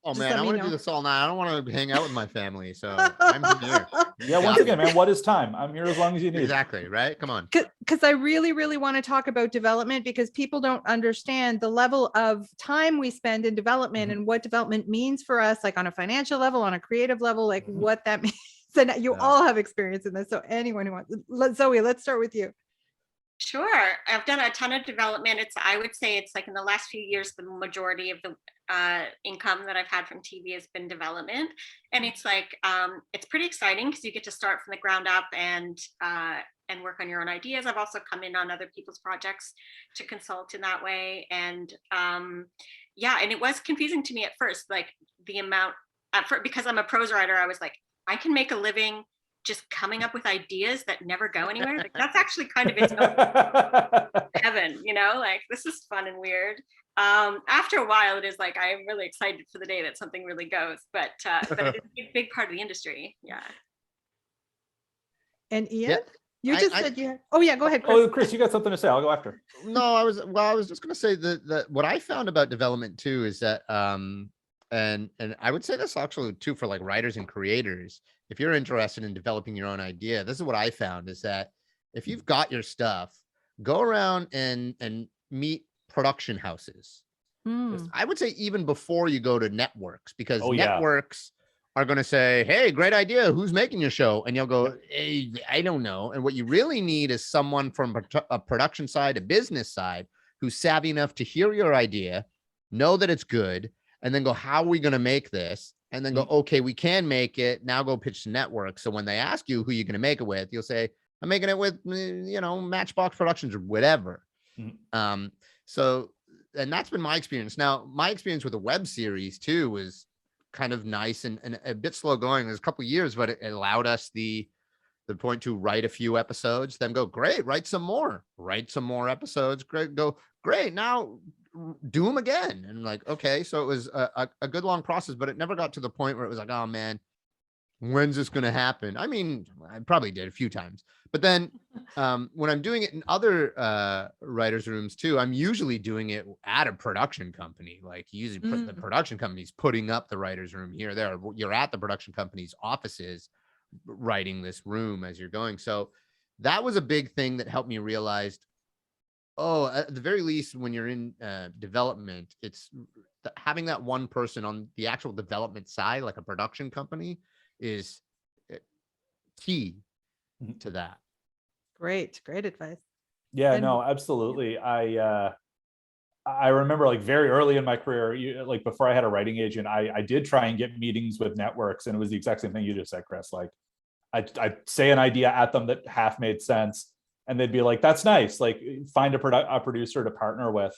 Oh Just man, let I me want to know. do this all night. I don't want to hang out with my family, so I'm here. Yeah, once again, man, what is time? I'm here as long as you need. Exactly, right? Come on. Because I really, really want to talk about development, because people don't understand the level of time we spend in development and what development means for us, like on a financial level, on a creative level, like what that means. And you all have experience in this. So anyone who wants, Zoe, let's start with you. Sure. I've done a ton of development. I would say it's like in the last few years, the majority of the income that I've had from TV has been development. And it's like, it's pretty exciting because you get to start from the ground up and work on your own ideas. I've also come in on other people's projects to consult in that way. And yeah, and it was confusing to me at first, like the amount, because I'm a prose writer, I was like, I can make a living just coming up with ideas that never go anywhere. Like, that's actually kind of its own heaven, you know, like this is fun and weird. After a while, it is like, I am really excited for the day that something really goes, but it's a big part of the industry. Yeah. And Ian, Yeah, you just said you had, oh yeah, go ahead, Chris. Oh, Chris, you got something to say? I'll go after. No, I was just going to say that what I found about development too is that, and I would say this actually too for like writers and creators. If you're interested in developing your own idea, this is what I found is that if you've got your stuff, go around and meet production houses. I would say even before you go to networks, because networks are going to say, hey, great idea. Who's making your show? And you'll go, hey, I don't know. And what you really need is someone from a production side, a business side, who's savvy enough to hear your idea, know that it's good, and then go, how are we going to make this? And then go, okay, we can make it. Now go pitch to network. So when they ask you who you're going to make it with, you'll say, I'm making it with, you know, Matchbox Productions or whatever. So, and that's been my experience. Now, my experience with a web series too was kind of nice and a bit slow going. There's a couple of years, but it allowed us the point to write a few episodes, then go, great, write some more episodes. Great, go, great. Now do them again. And like, okay. So it was a good long process, but it never got to the point where it was like, oh man, when's this going to happen? I mean, I probably did a few times, but then when I'm doing it in other writers' rooms too, I'm usually doing it at a production company. Like usually the production company's putting up the writers' room here, there. You're at the production company's offices writing this room as you're going. So that was a big thing that helped me realize, oh, at the very least, when you're in development, it's having that one person on the actual development side, like a production company, is key to that. Great advice. Yeah, And- no, absolutely. I remember like very early in my career, like before I had a writing agent, I did try and get meetings with networks, and it was the exact same thing you just said, Chris. Like I'd say an idea at them that half made sense, and they'd be like, that's nice. Like find a producer to partner with.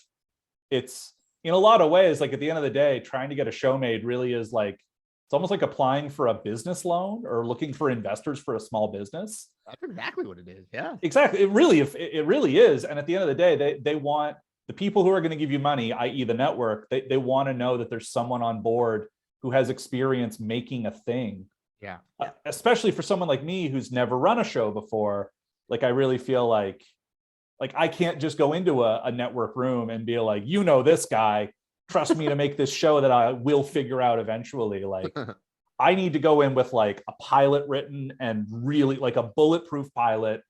It's in a lot of ways, like at the end of the day, trying to get a show made really is like, it's almost like applying for a business loan or looking for investors for a small business. That's exactly what it is. Yeah, exactly. It really is. And at the end of the day, they want the people who are going to give you money, i.e. the network, they want to know that there's someone on board who has experience making a thing. Yeah. Especially for someone like me who's never run a show before. Like, I really feel like I can't just go into a network room and be like, you know, this guy, trust me to make this show that I will figure out eventually. Like, I need to go in with like a pilot written and really like a bulletproof pilot,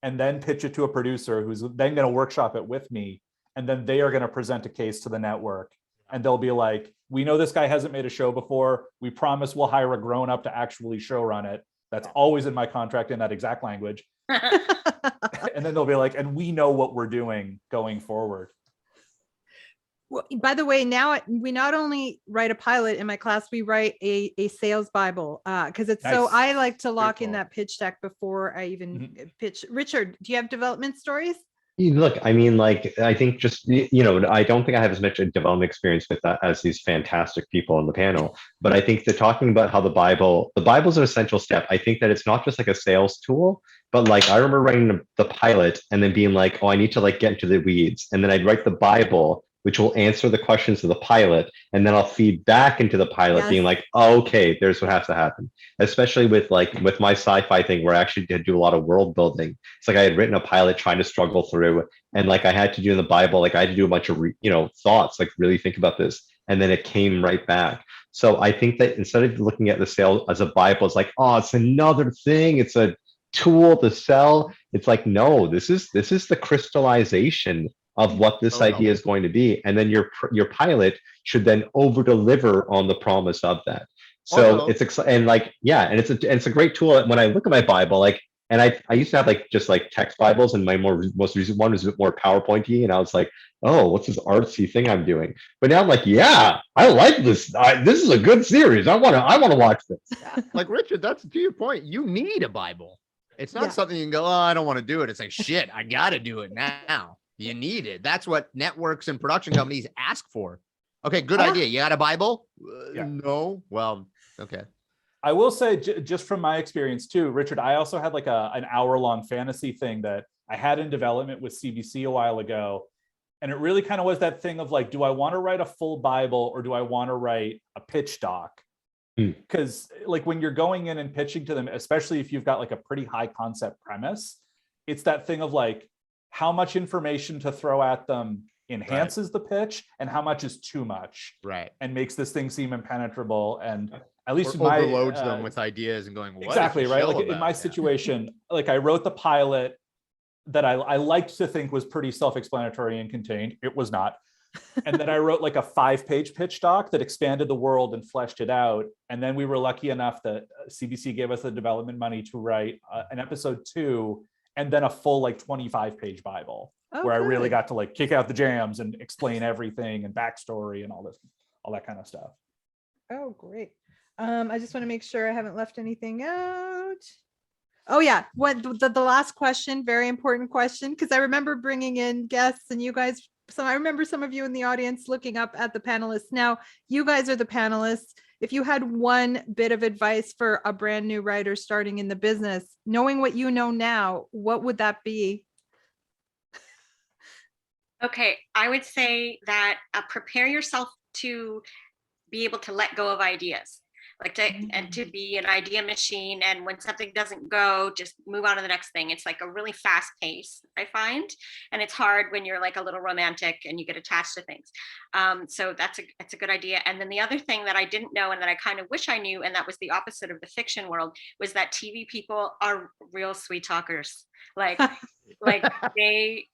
and then pitch it to a producer who's then going to workshop it with me. And then they are going to present a case to the network, and they'll be like, we know this guy hasn't made a show before. We promise we'll hire a grown up to actually show run it. That's always in my contract in that exact language. And then they'll be like, and we know what we're doing going forward. Well, by the way, now we not only write a pilot in my class, we write a sales Bible, because it's so, Nice. I like to lock in cool. that pitch deck before I even pitch. Richard, do you have development stories? Look, I mean, like, I think just, I don't think I have as much a development experience with that as these fantastic people on the panel. But I think that talking about how the Bible's an essential step. I think that it's not just like a sales tool, but like I remember writing the pilot and then being like, oh, I need to like get into the weeds. And then I'd write the Bible, which will answer the questions of the pilot. And then I'll feed back into the pilot being like, oh, okay, there's what has to happen. Especially with my sci-fi thing where I actually did do a lot of world building. It's like I had written a pilot trying to struggle through, and like I had to do in the Bible, like I had to do a bunch of, thoughts, like really think about this. And then it came right back. So I think that instead of looking at the sale as a Bible, it's like, oh, it's another thing. It's a tool to sell. It's like, no, this is the crystallization of what this idea is going to be. And then your pilot should then over deliver on the promise of that. So it's and like, yeah, and it's a great tool. When I look at my Bible, like, and I used to have like just like text Bibles, and my most recent one was a bit more PowerPointy, and I was like, oh, what's this artsy thing I'm doing? But now I'm like, yeah, I like this. This is a good series. I want to watch this. Like Richard, that's to your point. You need a Bible. It's not something you can go, oh, I don't want to do it. It's like, shit, I got to do it now. You need it. That's what networks and production companies ask for. Okay, good idea. You got a Bible? No. Well, okay. I will say, just from my experience too, Richard, I also had like an hour-long fantasy thing that I had in development with CBC a while ago. And it really kind of was that thing of like, do I want to write a full Bible or do I want to write a pitch doc? Because like when you're going in and pitching to them, especially if you've got like a pretty high concept premise, it's that thing of like, how much information to throw at them enhances the pitch and how much is too much, and makes this thing seem impenetrable, and at least or overloads them with ideas and going, what exactly right. Like in my situation, like I wrote the pilot that I liked to think was pretty self-explanatory and contained. It was not. And then I wrote like a 5-page pitch doc that expanded the world and fleshed it out. And then we were lucky enough that CBC gave us the development money to write an episode 2 and then a full like 25-page Bible where I really got to like kick out the jams and explain everything and backstory and all that kind of stuff. Oh, great. I just want to make sure I haven't left anything out. Oh yeah, what the last question, very important question, because I remember bringing in guests and you guys, I remember some of you in the audience looking up at the panelists. Now, you guys are the panelists. If you had one bit of advice for a brand new writer starting in the business, knowing what you know now, what would that be? Okay, I would say that prepare yourself to be able to let go of ideas, like to be an idea machine. And when something doesn't go, just move on to the next thing. It's like a really fast pace, I find. And it's hard when you're like a little romantic and you get attached to things. So that's a good idea. And then the other thing that I didn't know and that I kind of wish I knew, and that was the opposite of the fiction world, was that TV people are real sweet talkers. Like they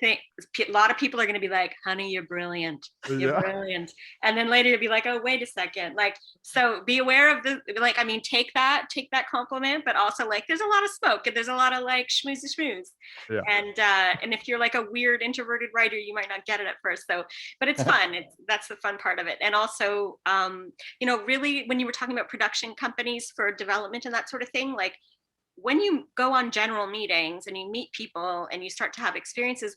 think a lot of people are going to be like, honey, you're brilliant. You're brilliant. And then later to be like, oh, wait a second. Like, so be aware of take that compliment, but also like, there's a lot of smoke and there's a lot of like schmooze. Yeah. And if you're like a weird introverted writer, you might not get it at first. So, but it's fun. That's the fun part of it. And also, really when you were talking about production companies for development and that sort of thing, like, when you go on general meetings and you meet people and you start to have experiences,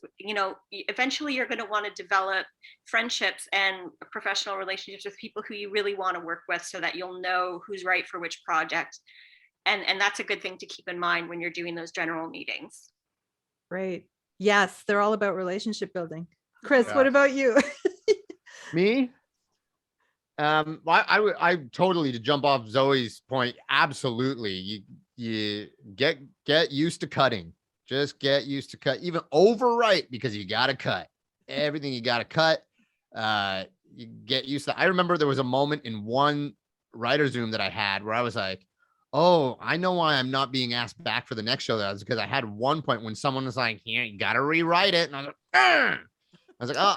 eventually you're going to want to develop friendships and professional relationships with people who you really want to work with so that you'll know who's right for which project. And that's a good thing to keep in mind when you're doing those general meetings. Great. Yes, they're all about relationship building. Chris, what about you? Me? I totally, to jump off Zoe's point, absolutely. You get used to cutting. Just get used to cut, even overwrite, because you got to cut everything. You got to cut. You get used to. I remember there was a moment in one writer Zoom that I had where I was like, oh, I know why I'm not being asked back for the next show. That was because I had one point when someone was like, here, you got to rewrite it. And I was like, Argh! I was like, oh,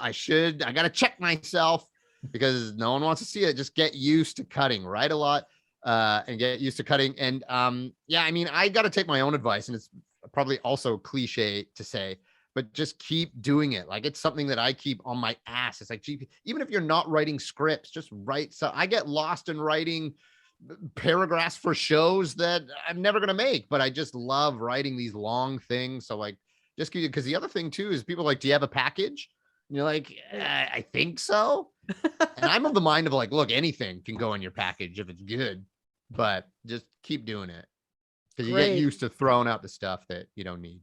I got to check myself because no one wants to see it. Just get used to cutting, write a lot. And get used to cutting. And I got to take my own advice, and it's probably also cliche to say, but just keep doing it. Like, it's something that I keep on my ass. It's like, gee, even if you're not writing scripts, just write. So I get lost in writing paragraphs for shows that I'm never going to make, but I just love writing these long things. So like, Just because the other thing too is people are like, do you have a package? And you're like, I think so. And I'm of the mind of like, look, anything can go in your package if it's good, but just keep doing it because you get Great. used to throwing out the stuff that you don't need.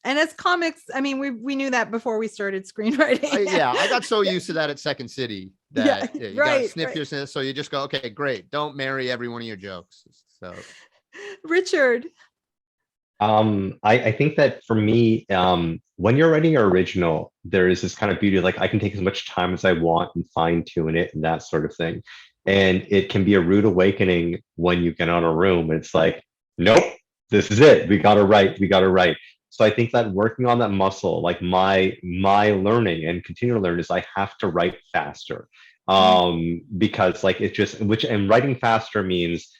And as comics, I mean, we knew that before we started screenwriting. I got so used to that at Second City that you gotta right, sniff right. your sniff. So you just go, okay, great. Don't marry every one of your jokes. So Richard. I think that for me, when you're writing your original, there is this kind of beauty, like I can take as much time as I want and fine tune it and that sort of thing. And it can be a rude awakening when you get on a room. It's like, nope, this is it. We got to write. We got to write. So I think that working on that muscle, like my learning and continue to learn, is I have to write faster, because like it just and writing faster means,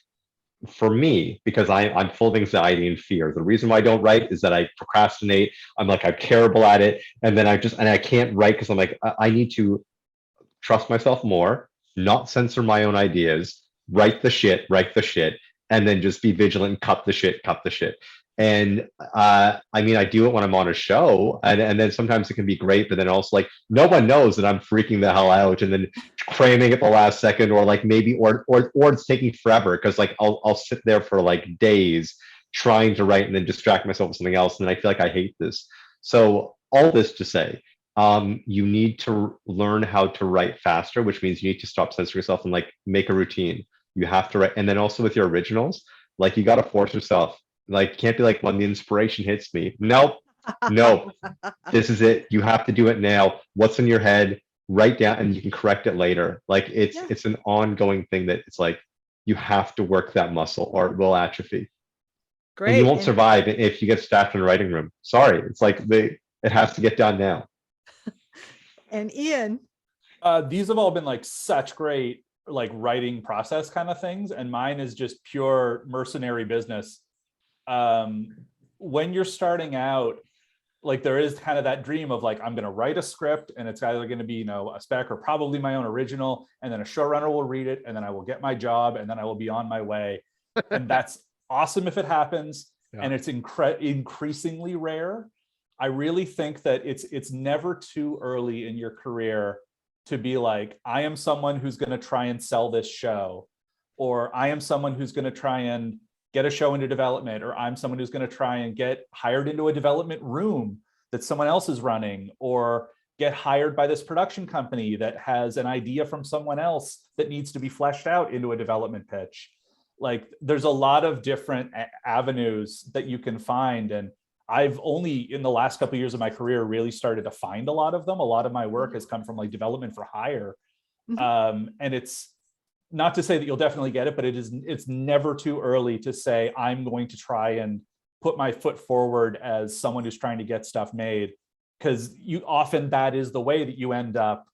for me, because I'm full of anxiety and fear. The reason why I don't write is that I procrastinate. I'm terrible at it, and then I can't write because I'm like, I need to trust myself more, not censor my own ideas, write the shit, and then just be vigilant and cut the shit. And I mean, I do it when I'm on a show, and then sometimes it can be great, but then also like no one knows that I'm freaking the hell out and then cramming at the last second, or like maybe or it's taking forever because like I'll sit there for like days trying to write and then distract myself with something else, and I feel like I hate this. So all this to say, you need to learn how to write faster, which means you need to stop censoring yourself and like make a routine. You have to write, and then also with your originals, like you got to force yourself. Like, can't be like, when the inspiration hits me. Nope. This is it. You have to do it now. What's in your head? Write down, and you can correct it later. Like it's an ongoing thing that it's like you have to work that muscle, or it will atrophy. Great. And you won't survive if you get staffed in a writing room. Sorry, it's like it has to get done now. And Ian. These have all been like such great like writing process kind of things, and mine is just pure mercenary business. When you're starting out, like there is kind of that dream of like, I'm going to write a script and it's either going to be, a spec or probably my own original. And then a showrunner will read it and then I will get my job and then I will be on my way. And that's awesome if it happens. Yeah. And it's increasingly rare. I really think that it's never too early in your career to be like, I am someone who's going to try and sell this show, or I am someone who's going to try and get a show into development, or I'm someone who's going to try and get hired into a development room that someone else is running, or get hired by this production company that has an idea from someone else that needs to be fleshed out into a development pitch. Like there's a lot of different avenues that you can find. And I've only in the last couple of years of my career really started to find a lot of them. A lot of my work has come from like development for hire. And it's not to say that you'll definitely get it, but it's never too early to say, I'm going to try and put my foot forward as someone who's trying to get stuff made. Because often that is the way that you end up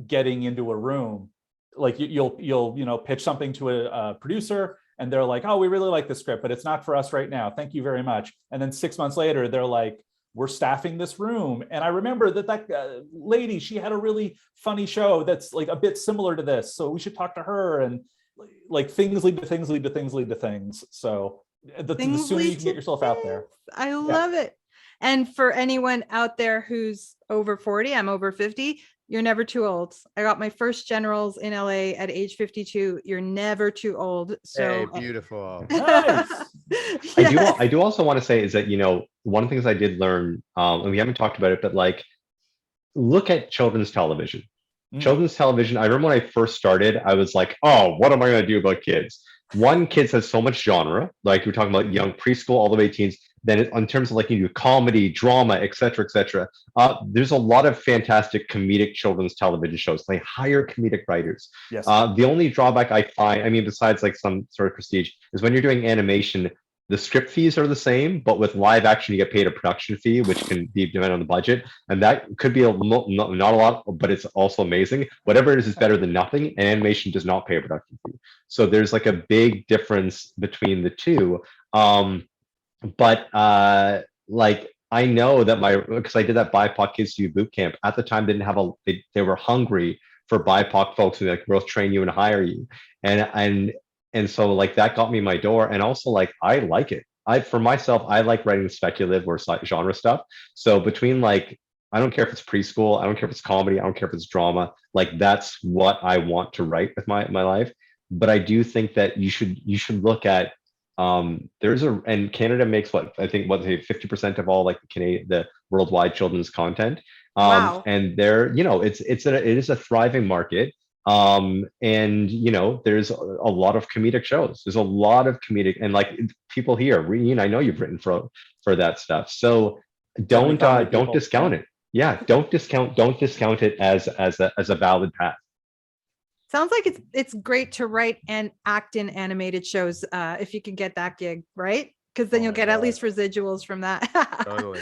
getting into a room. Like you'll pitch something to a producer and they're like, oh, we really like the script, but it's not for us right now. Thank you very much. And then 6 months later, they're like, we're staffing this room. And I remember that lady, she had a really funny show that's like a bit similar to this. So we should talk to her. And like things lead to things lead to things lead to things. So the sooner you can get yourself out there. I love it. And for anyone out there who's over 40, I'm over 50, you're never too old. I got my first generals in LA at age 52. You're never too old. So hey, beautiful. Nice. Yes. I do also want to say is that, one of the things I did learn, and we haven't talked about it, but like, look at children's television. Children's television, I remember when I first started, I was like, oh, what am I going to do about kids? One, kids has so much genre, like we're talking about young preschool all the way teens. Then in terms of like you do comedy, drama, et cetera, there's a lot of fantastic comedic children's television shows. They hire comedic writers. Yes. The only drawback I find, I mean, besides like some sort of prestige, is when you're doing animation, the script fees are the same, but with live action, you get paid a production fee, which can be dependent on the budget. And that could be not a lot, but it's also amazing. Whatever it is better than nothing. And animation does not pay a production fee. So there's like a big difference between the two. But like I know that because I did that BIPOC Kids Do Boot Camp at the time, didn't have they were hungry for BIPOC folks who like, we'll train you and hire you. And so like that got me my door. And also like, I like it. for myself, I like writing speculative or genre stuff. So between like, I don't care if it's preschool, I don't care if it's comedy, I don't care if it's drama, like that's what I want to write with my life. But I do think that you should look at and Canada makes what I think 50% of all like the worldwide children's content. Wow. And there, it is a thriving market. And there's a lot of comedic shows. There's a lot of comedic, and like people here, I know you've written for that stuff. So don't discount it. Yeah, don't discount it as a valid path. Sounds like it's great to write and act in animated shows if you can get that gig, right? Because then you'll get at least residuals from that. Totally.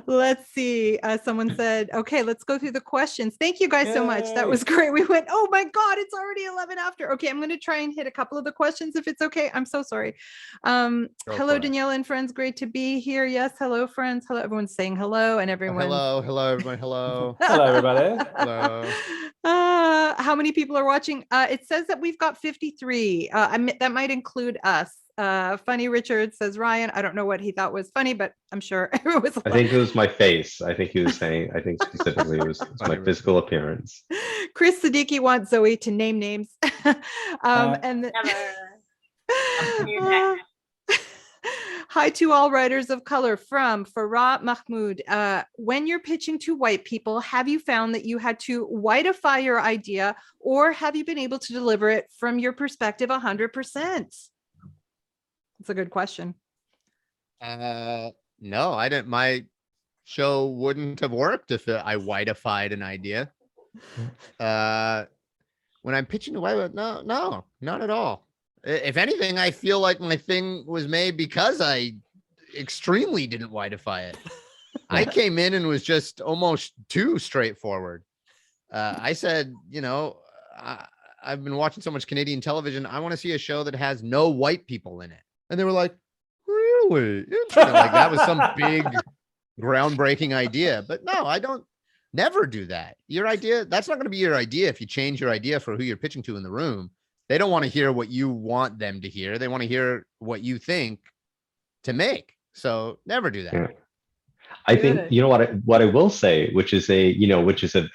Let's see. Someone said, okay, let's go through the questions. Thank you guys so much. That was great. We went, oh my God, it's already 11 after. Okay, I'm going to try and hit a couple of the questions if it's okay. I'm so sorry. Hello, Daniela and friends. Great to be here. Yes. Hello, friends. Hello. Everyone's saying hello and everyone. Hello, everyone. Hello. Hello, everybody. Hello. How many people are watching? It says that we've got 53. That might include us. Funny Richard says Ryan. I don't know what he thought was funny, but I'm sure it was. I think it was my face. I think he was saying. I think specifically it was my physical appearance. KRIS Siddiqui wants Zoe to name names. And hi to all writers of color from Farah Mahmoud. When you're pitching to white people, have you found that you had to whiteify your idea, or have you been able to deliver it from your perspective 100%? It's a good question. No, I didn't. My show wouldn't have worked if I whiteified an idea. When I'm pitching to white, no, not at all. If anything, I feel like my thing was made because I extremely didn't whiteify it. I came in and was just almost too straightforward. I said, I've been watching so much Canadian television. I want to see a show that has no white people in it. And they were like, really? Like that was some big groundbreaking idea. But no, I don't never do that. Your idea, that's not going to be your idea if you change your idea for who you're pitching to in the room. They don't want to hear what you want them to hear. They want to hear what you think to make. So never do that. Yeah. I think, what I will say, which is a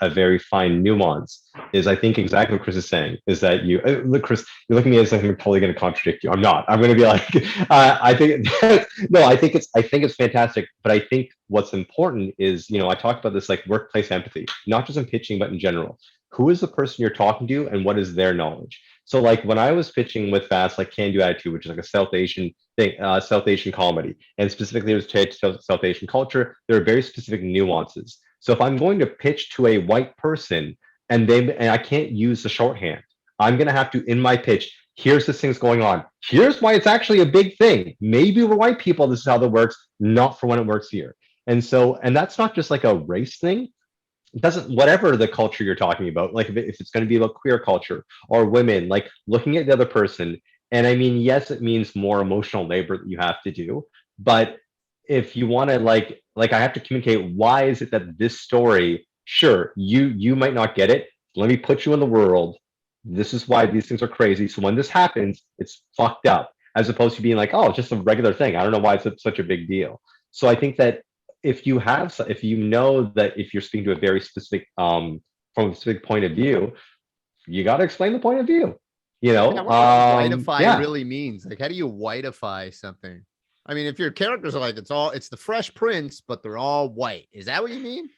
very fine nuance, is I think exactly what Chris is saying is that look, Chris, you're looking at me as if I'm totally going to contradict you. I'm not. I'm going to be like, I think it's fantastic. But I think what's important is, I talked about this like workplace empathy, not just in pitching, but in general. Who is the person you're talking to and what is their knowledge? So like when I was pitching with Fast, like Can Do Attitude, which is like a South Asian thing, South Asian comedy, and specifically it was tied to South Asian culture, there are very specific nuances. So if I'm going to pitch to a white person and I can't use the shorthand, I'm going to have to, in my pitch, here's this thing's going on. Here's why it's actually a big thing. Maybe we're white people, this is how that works, not for when it works here. And that's not just like a race thing. It doesn't, whatever the culture you're talking about, like if it's going to be about queer culture or women, like looking at the other person. And I mean, yes, it means more emotional labor that you have to do. But if you want to like I have to communicate, why is it that this story, sure, you might not get it. Let me put you in the world. This is why these things are crazy. So when this happens, it's fucked up, as opposed to being like, oh, it's just a regular thing. I don't know why it's such a big deal. So I think that if you know that if you're speaking to a very specific, from a specific point of view, you got to explain the point of view, whiteify really means. Like, how do you whiteify something? I mean, if your characters are like, it's the Fresh Prince, but they're all white. Is that what you mean?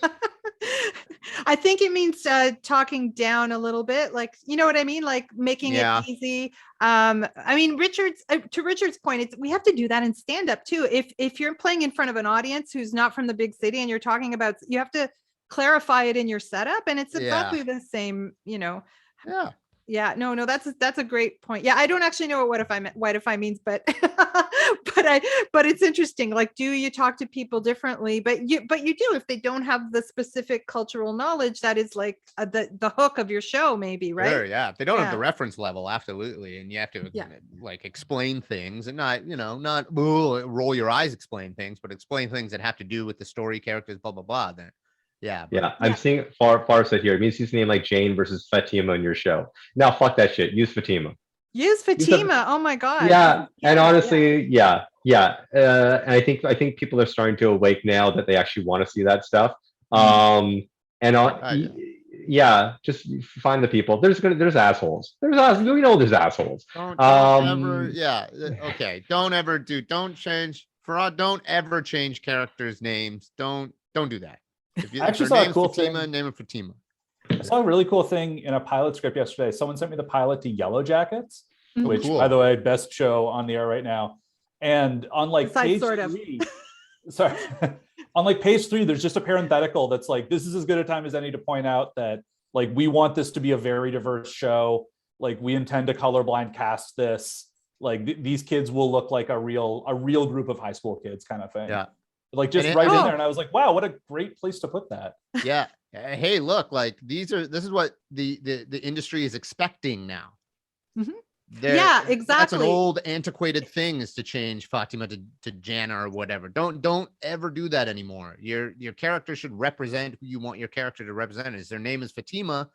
I think it means talking down a little bit, like, you know what I mean? Like making it easy. I mean, to Richard's point, we have to do that in stand up too. If you're playing in front of an audience who's not from the big city and you're talking about, you have to clarify it in your setup, and it's exactly the same, Yeah, no, that's a great point. Yeah, I don't actually know what whiteify means, but but it's interesting. Like, do you talk to people differently? But you do if they don't have the specific cultural knowledge that is like the hook of your show, maybe, right? Sure, yeah. If they don't have the reference level, absolutely, and you have to like explain things and not roll your eyes, explain things, but explain things that have to do with the story, characters, blah blah blah. Then. I'm seeing Farsight here. It means use a name like Jane versus Fatima in your show. Now, fuck that shit. Use Fatima. Use Fatima. Oh my god. And honestly, Yeah, and I think people are starting to awake now that they actually want to see that stuff. And yeah, just find the people. There's assholes. We know there's assholes. Don't ever, okay. Don't ever change characters' names. Don't do that. If I actually if saw your a name's cool Fatima, thing. name it Fatima. I saw a really cool thing in a pilot script yesterday. Someone sent me the pilot to Yellow Jackets, which, Cool. by the way, best show on the air right now. And on like Besides page sort of. 3, sorry, on like page 3, there's just a parenthetical that's like, this is as good a time as any to point out that like we want this to be a very diverse show. Like we intend to colorblind cast this. Like these kids will look like a real group of high school kids, kind of thing. Yeah. Like just And right in there, and I was like, wow, what a great place to put that. Yeah. Hey, look, like this is what the industry is expecting now. Mhm. That's an exactly. old antiquated thing, is to change Fatima to Jana or whatever. Don't ever do that anymore. Your character should represent who you want your character to represent. Is their name is Fatima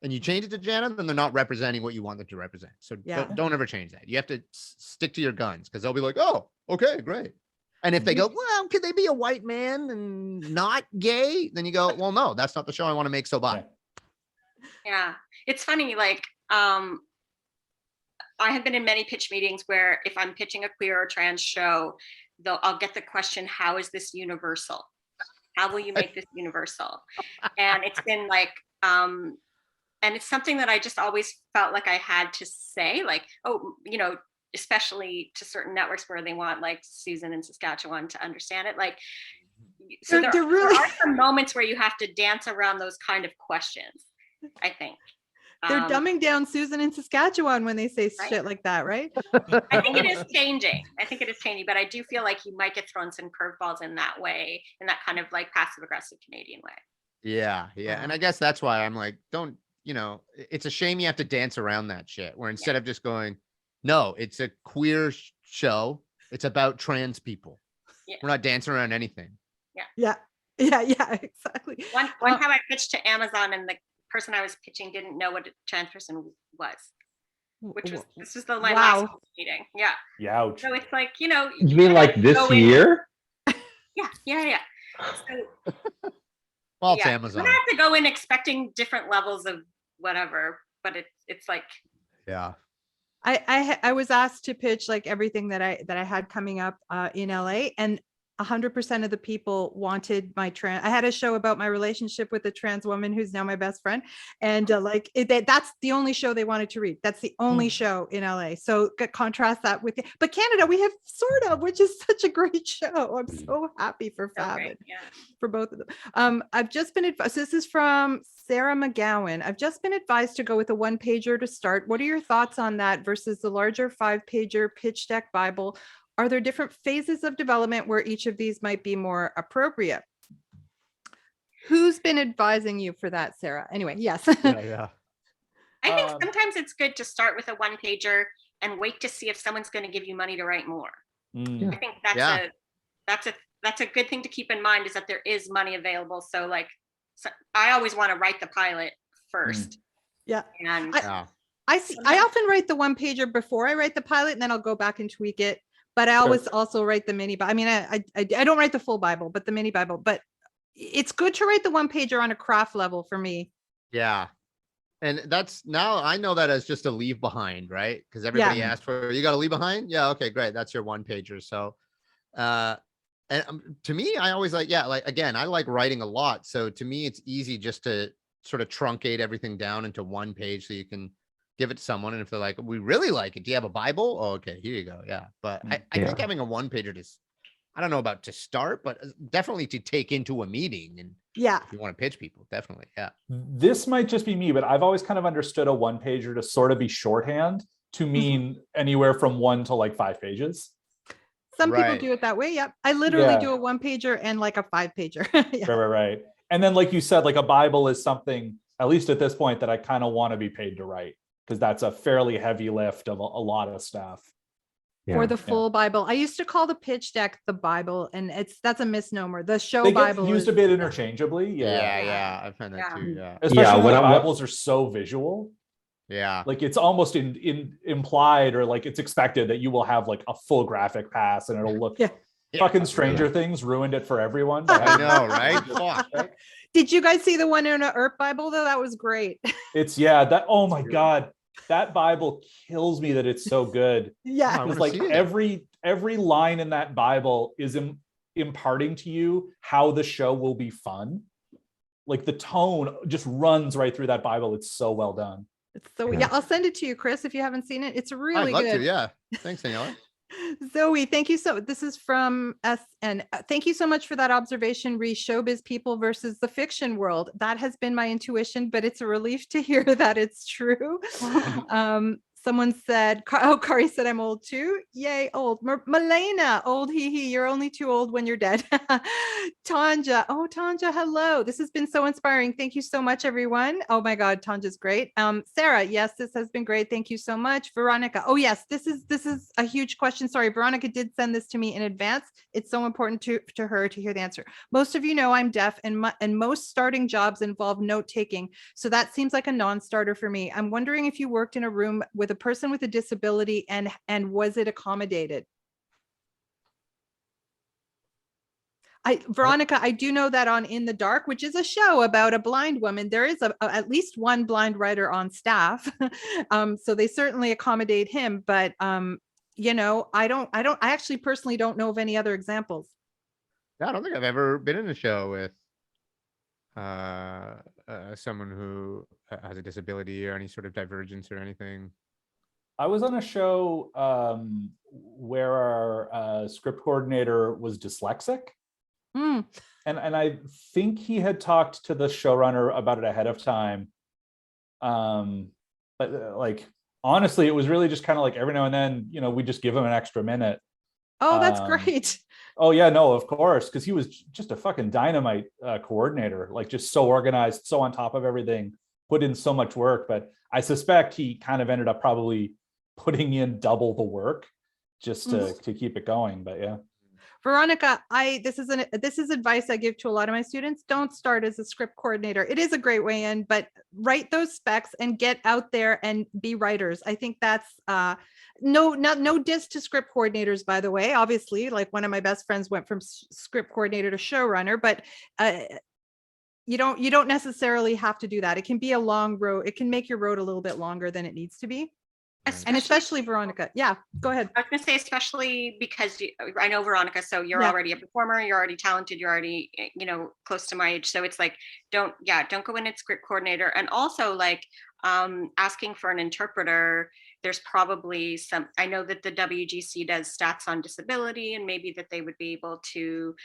and you change it to Jana, then they're not representing what you want them to represent. So don't ever change that. You have to stick to your guns, because they'll be like, oh, okay, great. And if they go, well, could they be a white man and not gay? Then you go, well, no, that's not the show I want to make, so bye. Yeah, it's funny, like I have been in many pitch meetings where if I'm pitching a queer or trans show, I'll get the question, how is this universal? How will you make this universal? And it's been like, and it's something that I just always felt like I had to say, like, oh, you know, especially to certain networks where they want like Susan in Saskatchewan to understand it. Like, so there are some moments where you have to dance around those kind of questions, I think. They're dumbing down Susan in Saskatchewan when they say shit like that, right? I think it is changing. But I do feel like you might get thrown some curveballs in that way, in that kind of like passive aggressive Canadian way. Yeah. And I guess that's why I'm like, don't, you know, it's a shame you have to dance around that shit, where instead of just going, no, it's a queer show. It's about trans people. Yeah. We're not dancing around anything. Yeah, exactly. One time I pitched to Amazon and the person I was pitching didn't know what a trans person was, this was the last meeting. Yeah. Ouch. So it's like, you know, you mean like this year? Yeah. So, well, it's Amazon. You don't have to go in expecting different levels of whatever, but it's like, yeah. I was asked to pitch like everything that I had coming up in LA, and 100% of the people wanted my I had a show about my relationship with a trans woman who's now my best friend. And that's the only show they wanted to read. That's the only show in LA. So contrast that with, but Canada, we have Sort of, which is such a great show. I'm so happy for Fab, for both of them. I've just been advised, this is from Sarah McGowan. I've just been advised to go with a 1-pager to start. What are your thoughts on that versus the larger 5-pager pitch deck Bible? Are there different phases of development where each of these might be more appropriate? Who's been advising you for that, Sarah? Anyway, yes. Yeah. I think sometimes it's good to start with a 1-pager and wait to see if someone's going to give you money to write more. I think that's a good thing to keep in mind, is that there is money available. So like, I always want to write the pilot first. Yeah. And I often write the 1-pager before I write the pilot, and then I'll go back and tweak it. But I always also write the mini. I mean, I don't write the full Bible, but the mini Bible. But it's good to write the 1-pager on a craft level for me. Yeah. And that's, now I know that as just a leave behind, right? Because everybody asked for, you got to leave behind? Yeah, okay, great. That's your 1-pager. So and to me, I always like, again, I like writing a lot. So to me, it's easy just to sort of truncate everything down into 1 page so you can give it to someone. And if they're like, we really like it, do you have a Bible? Oh, okay, here you go. Yeah. But I think having a 1-pager I don't know about to start, but definitely to take into a meeting. And if you want to pitch people, definitely. Yeah. This might just be me, but I've always kind of understood a 1-pager to sort of be shorthand to mean anywhere from 1 to like 5 pages. Some people do it that way. Yep. I literally do a 1-pager and like a 5-pager. Right. And then, like you said, like a Bible is something, at least at this point, that I kind of want to be paid to write, because that's a fairly heavy lift of a lot of stuff. Or the full Bible. I used to call the pitch deck the Bible, and that's a misnomer. The show Bible used a bit interchangeably. Yeah. I find that too. Yeah. Especially when Bibles are so visual. Yeah. Like it's almost in implied, or like it's expected that you will have like a full graphic pass and it'll look Yeah. fucking Stranger Things ruined it for everyone. I know, right? Fuck. Did you guys see the one in an Earth Bible though? That was great. It's oh my God, that Bible kills me that it's so good. Yeah. I Because wanna like see it. every line in that Bible is imparting to you how the show will be fun. Like the tone just runs right through that Bible. It's so well done. So yeah, I'll send it to you, Chris, if you haven't seen it. It's really I'd love good. to, yeah. Thanks, Daniela. Zoe, thank you so. This is from SN. Thank you so much for that observation. Showbiz people versus the fiction world. That has been my intuition, but it's a relief to hear that it's true. Someone said, Kari said I'm old too. Yay, old. Malena, old hee. You're only too old when you're dead. Tanja, Tanja, hello. This has been so inspiring. Thank you so much, everyone. Oh my God, Tanja's great. Sarah, yes, this has been great. Thank you so much. Veronica, oh yes, this is a huge question. Sorry, Veronica did send this to me in advance. It's so important to her to hear the answer. Most of you know I'm deaf, and most starting jobs involve note taking. So that seems like a non-starter for me. I'm wondering if you worked in a room with a person with a disability and was it accommodated? Veronica, I do know that on In the Dark, which is a show about a blind woman, there is at least one blind writer on staff. So they certainly accommodate him, but you know, I actually personally don't know of any other examples. Yeah, I don't think I've ever been in a show with someone who has a disability or any sort of divergence or anything. I was on a show where our script coordinator was dyslexic. Mm. And I think he had talked to the showrunner about it ahead of time. But like, honestly, it was really just kind of like every now and then, you know, we just give him an extra minute. Oh, that's great. Oh yeah, no, of course. Cause he was just a fucking dynamite coordinator, like just so organized, so on top of everything, put in so much work. But I suspect he kind of ended up probably putting in double the work just to keep it going. But yeah. Veronica, this is advice I give to a lot of my students. Don't start as a script coordinator. It is a great way in, but write those specs and get out there and be writers. I think that's no diss to script coordinators, by the way. Obviously, like one of my best friends went from script coordinator to showrunner, but you don't necessarily have to do that. It can be a long road. It can make your road a little bit longer than it needs to be. And especially Veronica. Yeah, go ahead. I was going to say, especially because I know Veronica, so you're already a performer, you're already talented, you're already, you know, close to my age. So it's like, don't go in as script coordinator. And also like asking for an interpreter, there's probably some, I know that the WGC does stats on disability, and maybe that they would be able to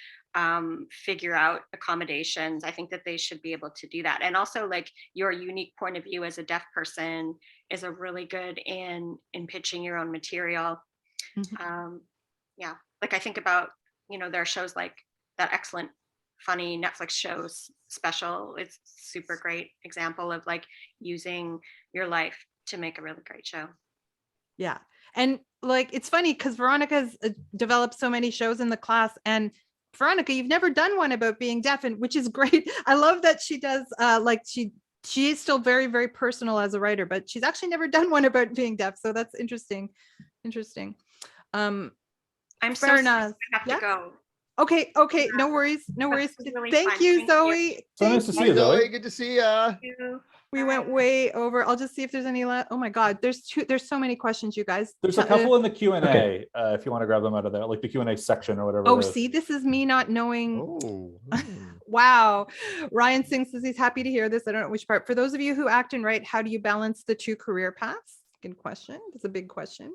figure out accommodations. I think that they should be able to do that. And also like your unique point of view as a deaf person is a really good in pitching your own material. Yeah, like I think about, you know, there are shows like that excellent funny Netflix shows Special. It's super great example of like using your life to make a really great show. Yeah, and like it's funny because Veronica's developed so many shows in the class, and Veronica, you've never done one about being deaf, and which is great. I love that she does like she is still very, very personal as a writer, but she's actually never done one about being deaf. So that's interesting. I'm sorry, I have to go. Okay. No worries. Really Thank fun. you, Zoe. So nice to see you, Zoe. Good to see ya. We went way over. I'll just see if there's any left. Oh my God, there's so many questions, you guys. There's a couple in the Q&A if you want to grab them out of there, like the Q&A section or whatever. Oh, see, this is me not knowing. Oh. Wow. Ryan Singh says he's happy to hear this. I don't know which part. For those of you who act and write, how do you balance the two career paths? Good question. That's a big question.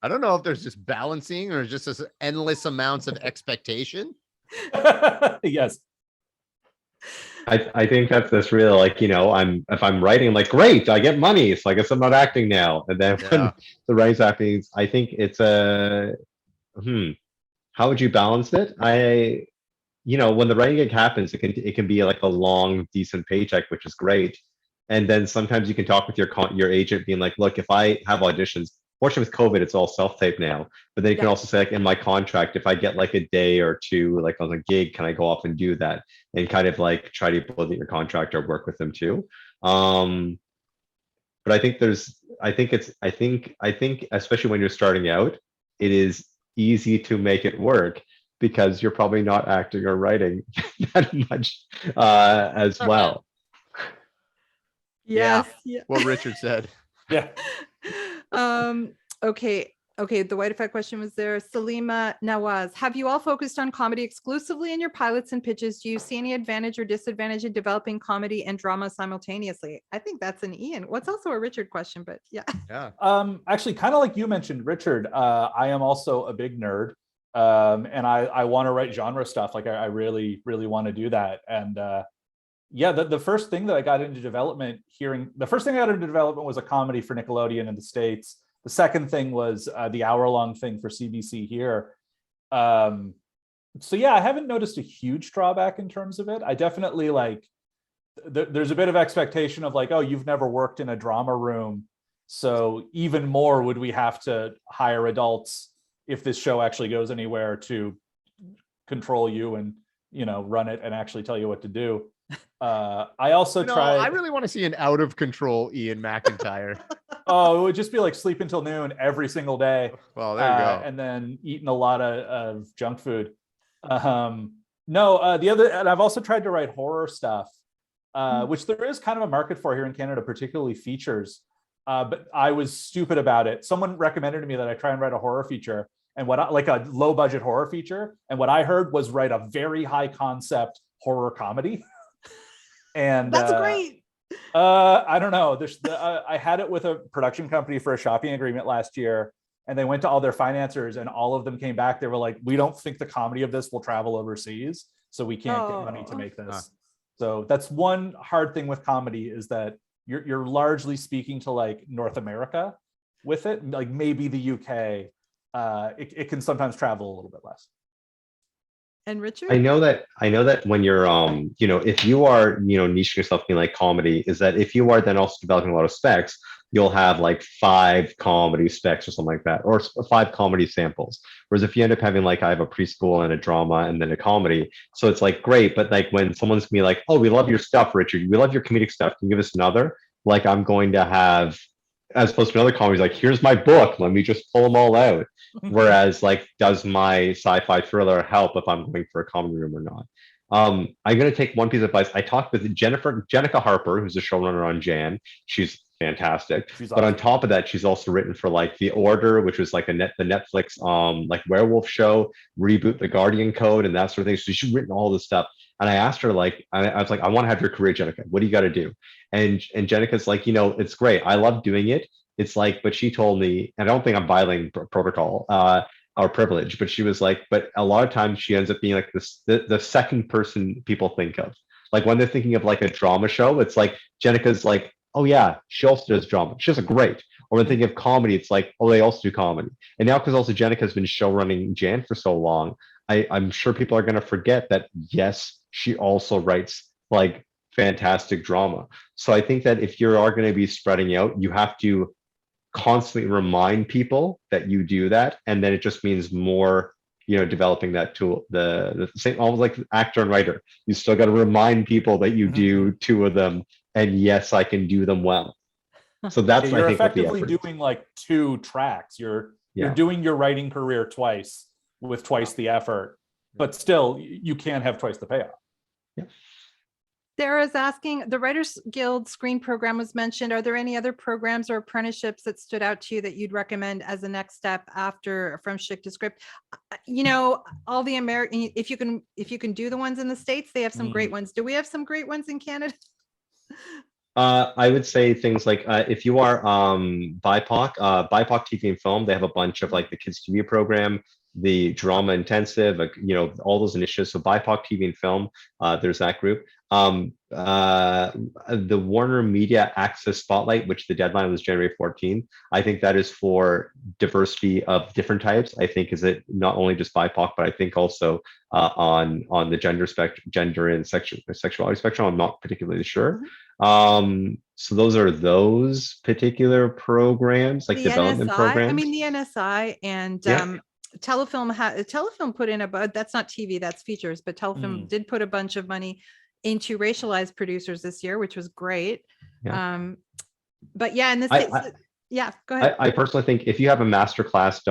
I don't know if there's just balancing or just this endless amounts of expectation. Yes. I think that's really like, you know, if I'm writing, like, great, I get money, so I guess I'm not acting now. And then when the writing's happening, I think it's how would you balance it? You know, when the writing gig happens, it can be like a long, decent paycheck, which is great. And then sometimes you can talk with your agent, being like, look, if I have auditions, fortunately with COVID, it's all self-tape now. But then you can also say, like, in my contract, if I get like a day or two, like on a gig, can I go off and do that? And kind of like try to build your contract or work with them too. But but I think especially when you're starting out, it is easy to make it work because you're probably not acting or writing that much as well. Yeah. Yes. Yeah. What Richard said. Yeah. Okay. Okay. The white effect question was there. Salima Nawaz, have you all focused on comedy exclusively in your pilots and pitches? Do you see any advantage or disadvantage in developing comedy and drama simultaneously? I think that's an Ian. What's also a Richard question, but yeah. Yeah. Actually, kind of like you mentioned, Richard, I am also a big nerd. And I want to write genre stuff. Like I really, really want to do that. And yeah, the first thing that I got into development was a comedy for Nickelodeon in the States. The second thing was the hour-long thing for CBC here. So yeah, I haven't noticed a huge drawback in terms of it. I definitely like, there's a bit of expectation of like, oh, you've never worked in a drama room, so even more would we have to hire adults if this show actually goes anywhere to control you and, you know, run it and actually tell you what to do. I also tried. I really want to see an out of control Ian MacINTYRE. Oh, it would just be like sleep until noon every single day. Well, there you go. And then eating a lot of junk food. No, the other, and I've also tried to write horror stuff, which there is kind of a market for here in Canada, particularly features. But I was stupid about it. Someone recommended to me that I try and write a horror feature, and like a low budget horror feature. And what I heard was write a very high concept horror comedy. And That's great. I don't know. I had it with a production company for a shopping agreement last year, and they went to all their financiers, and all of them came back. They were like, "We don't think the comedy of this will travel overseas, so we can't get money to make this." So that's one hard thing with comedy, is that you're largely speaking to like North America with it, like maybe the UK. It can sometimes travel a little bit less. And Richard? I know that when you're, you know, if you are, you know, niching yourself being like comedy, is that if you are then also developing a lot of specs, you'll have like 5 comedy specs or something like that, or 5 comedy samples. Whereas if you end up having like, I have a preschool and a drama and then a comedy, so it's like great, but like when someone's gonna be like, oh, we love your stuff, Richard, we love your comedic stuff, can you give us another? Like I'm going to have, as opposed to another comedy, like, here's my book, let me just pull them all out. Whereas like, does my sci-fi thriller help if I'm going for a comedy room or not? I'm going to take one piece of advice. I talked with Jenica Harper, who's a showrunner on Jan. She's fantastic. But awesome. On top of that, she's also written for like The Order, which was like the Netflix like werewolf show, Reboot the Guardian Code, and that sort of thing. So she's written all this stuff. And I asked her, like, I was like, I want to have your career, Jenica. What do you got to do? And Jenica's like, you know, it's great. I love doing it. It's like, but she told me, and I don't think I'm violating protocol or privilege, but she was like, but a lot of times she ends up being like the second person people think of. Like when they're thinking of like a drama show, it's like Jenica's like, oh yeah, she also does drama. She does a great. Or when thinking of comedy, it's like, oh, they also do comedy. And now because also Jenica has been show running Jan for so long, I'm sure people are going to forget that, yes, she also writes like fantastic drama. So I think that if you are going to be spreading out, you have to constantly remind people that you do that, and then it just means more, you know, developing that tool. The same, almost like actor and writer, you still got to remind people that you do 2 of them, and yes, I can do them well. So that's you're I think effectively doing like 2 tracks. You're doing your writing career twice with twice the effort, but still you can't have twice the payoff. Yeah. Sarah's asking, the Writers Guild screen program was mentioned. Are there any other programs or apprenticeships that stood out to you that you'd recommend as a next step after From Schtick to Script? You know, all the American, if you can do the ones in the States, they have some great ones. Do we have some great ones in Canada? I would say things like if you are BIPOC, BIPOC TV and Film, they have a bunch of like the Kids TV program, the Drama Intensive, you know, all those initiatives. So BIPOC TV and Film, there's that group. The Warner Media Access Spotlight, which the deadline was January 14th. I think that is for diversity of different types. I think is it not only just BIPOC, but I think also on the gender and sexuality spectrum. I'm not particularly sure. So those are those particular programs, like The development NSI, programs. I mean, the NSI and Telefilm put in that's not TV, that's features, but Telefilm did put a bunch of money into racialized producers this year, which was great. Yeah. But yeah, and I- yeah, go ahead. I personally think if you have a masterclass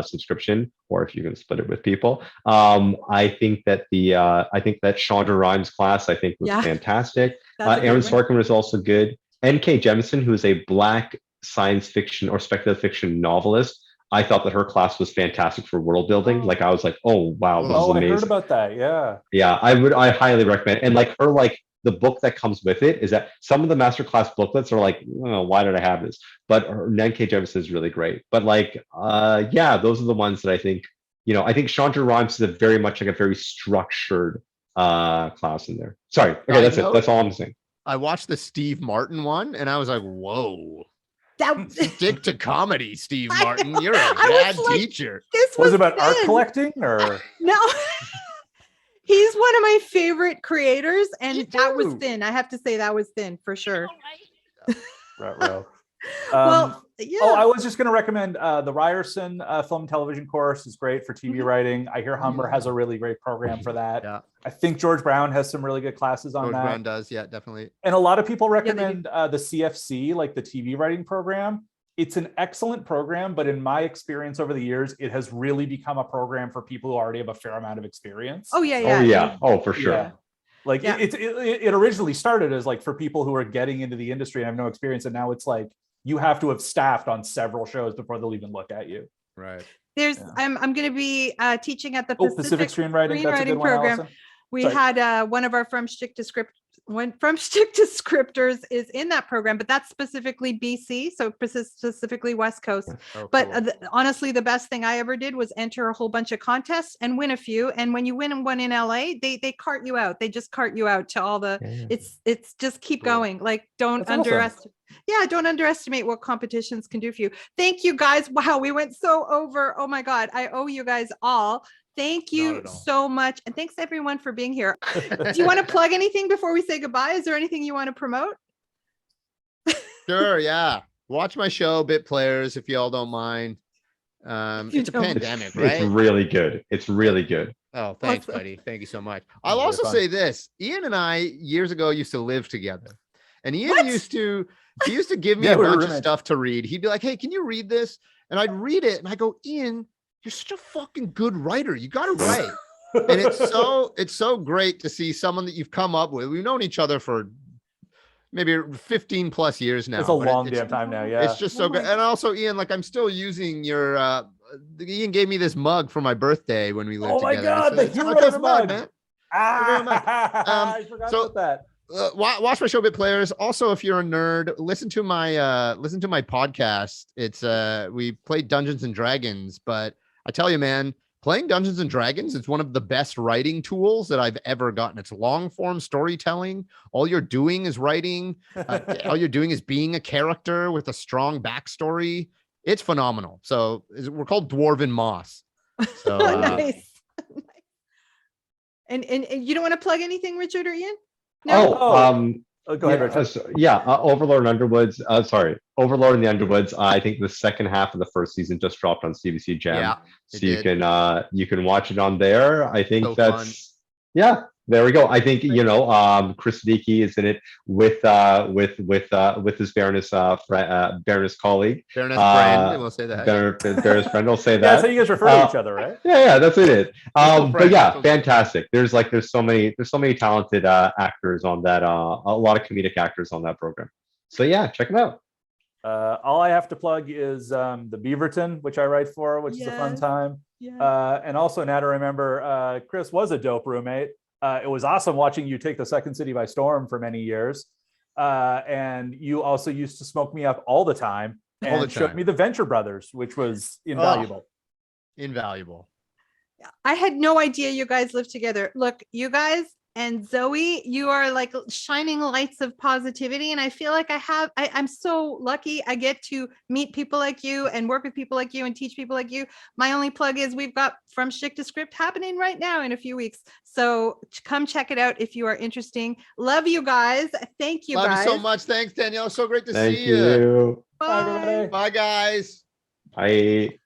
subscription, or if you can split it with people, I think that Chandra Rhimes class, I think, was Yeah. fantastic. That's a Aaron good one. Sorkin was also good. N.K. Jemisin, who is a Black science fiction or speculative fiction novelist, I thought that her class was fantastic for world building. Like, I was like, oh wow, this is Oh, I amazing. heard about that. Yeah. Yeah, I highly recommend. And like her, like the book that comes with it is that some of the masterclass booklets are like, oh, why did I have this? But her N.K. Jemisin is really great. But like, yeah, those are the ones that I think, I think Chandra Rhimes is very much like a very structured class in there. Sorry. Okay, that's it. That's all I'm saying. I watched the Steve Martin one and I was like, whoa. That, Stick to comedy, Steve I Martin. know. You're a I was bad like, teacher. this Was it about art thin. collecting or? No. He's one of my favorite creators, and Me that was too. thin. I have to say that was thin for sure. Ruh-roh. Well, yeah. Oh, I was just going to recommend the Ryerson film and television course is great for TV writing. I hear Humber has a really great program for that. Yeah. I think George Brown has some really good classes on George that. Brown does. Yeah, definitely. And a lot of people they do. recommend the CFC, like the TV writing program. It's an excellent program, but in my experience over the years, it has really become a program for people who already have a fair amount of experience. Oh yeah, yeah. Oh yeah. Oh, for sure. Yeah. Like Yeah. it originally started as like for people who are getting into the industry and have no experience, and now it's like you have to have staffed on several shows before they'll even look at you. Right. There's Yeah. I'm going to be teaching at the Pacific Screenwriting, that's a good one, program. Allison. We Sorry. had one of our From Schtick to Scripters is in that program, but that's specifically BC, so specifically West Coast. Oh, But cool. honestly, the best thing I ever did was enter a whole bunch of contests and win a few. And when you win one in LA, they cart you out. They just cart you out to all the. It's just keep Cool. going. Like don't That's awesome. underestimate. Yeah, don't underestimate what competitions can do for you. Thank you guys. Wow, we went so over. Oh my God, I owe you guys all. Thank Not you at all. so much. And thanks everyone for being here. Do you want to plug anything before we say goodbye? Is there anything you want to promote? Sure, yeah. Watch my show, Bit Players, if y'all don't mind. You It's a don't. pandemic, It's right? really good. It's really good. Oh, thanks, Awesome. buddy. Thank you so much. I'll Really also fun. say this. Ian and I years ago used to live together. And Ian What? used to give me Yeah, a we were bunch of roommates. stuff to read. He'd be like, "Hey, can you read this?" And I'd read it and I go, "Ian, you're such a fucking good writer. You got to write." And it's so great to see someone that you've come up with. We've known each other for maybe 15 plus years now. It's a but long it's- damn time now. Yeah. It's just so Oh my good. And also, Ian, like I'm still using your Ian gave me this mug for my birthday when we lived Oh my together. God, the it's my Heroes favorite mug. man. I forgot so- about that. Watch my show, Bit Players. Also, if you're a nerd, listen to my podcast. It's we played Dungeons and Dragons, but I tell you, man, playing Dungeons and Dragons is one of the best writing tools that I've ever gotten. It's long form storytelling. All you're doing is writing. All you're doing is being a character with a strong backstory. It's phenomenal. So we're called Dwarven Moss. So Nice. And you don't want to plug anything, Richard or Ian? No. Go ahead, Richard. Overlord and Underwoods. Overlord and the Underwoods. I think the second half of the first season just dropped on CBC Gem. yeah, So it you can watch it on there. I think So that's there we go. I think KRIS Siddiqui is in it with his Baroness Baroness colleague. Baroness friend. We'll say that. Baroness friend. I'll say Yeah, that's that. how you guys refer to each other, right? Yeah, that's it. still But friends, yeah, still- fantastic. There's so many talented actors on that. A lot of comedic actors on that program. So yeah, check it out. All I have to plug is the BEAVERTON, which I write for, which is a fun Yes. time. Yeah. And also now to remember, Chris was a dope roommate. It was awesome watching you take the second city by storm for many years. And you also used to smoke me up all the time and All the showed time. me the Venture Brothers, which was invaluable. Invaluable. I had no idea you guys lived together. Look, you guys and Zoe, you are like shining lights of positivity. And I feel like I'm so lucky I get to meet people like you and work with people like you and teach people like you. My only plug is we've got From Schtick to Script happening right now in a few weeks. So come check it out if you are interesting. Love you guys. Thank you Love guys. you so much. Thanks, Danielle. So great to Thank see you. you. Bye, everybody. Bye, guys. Bye.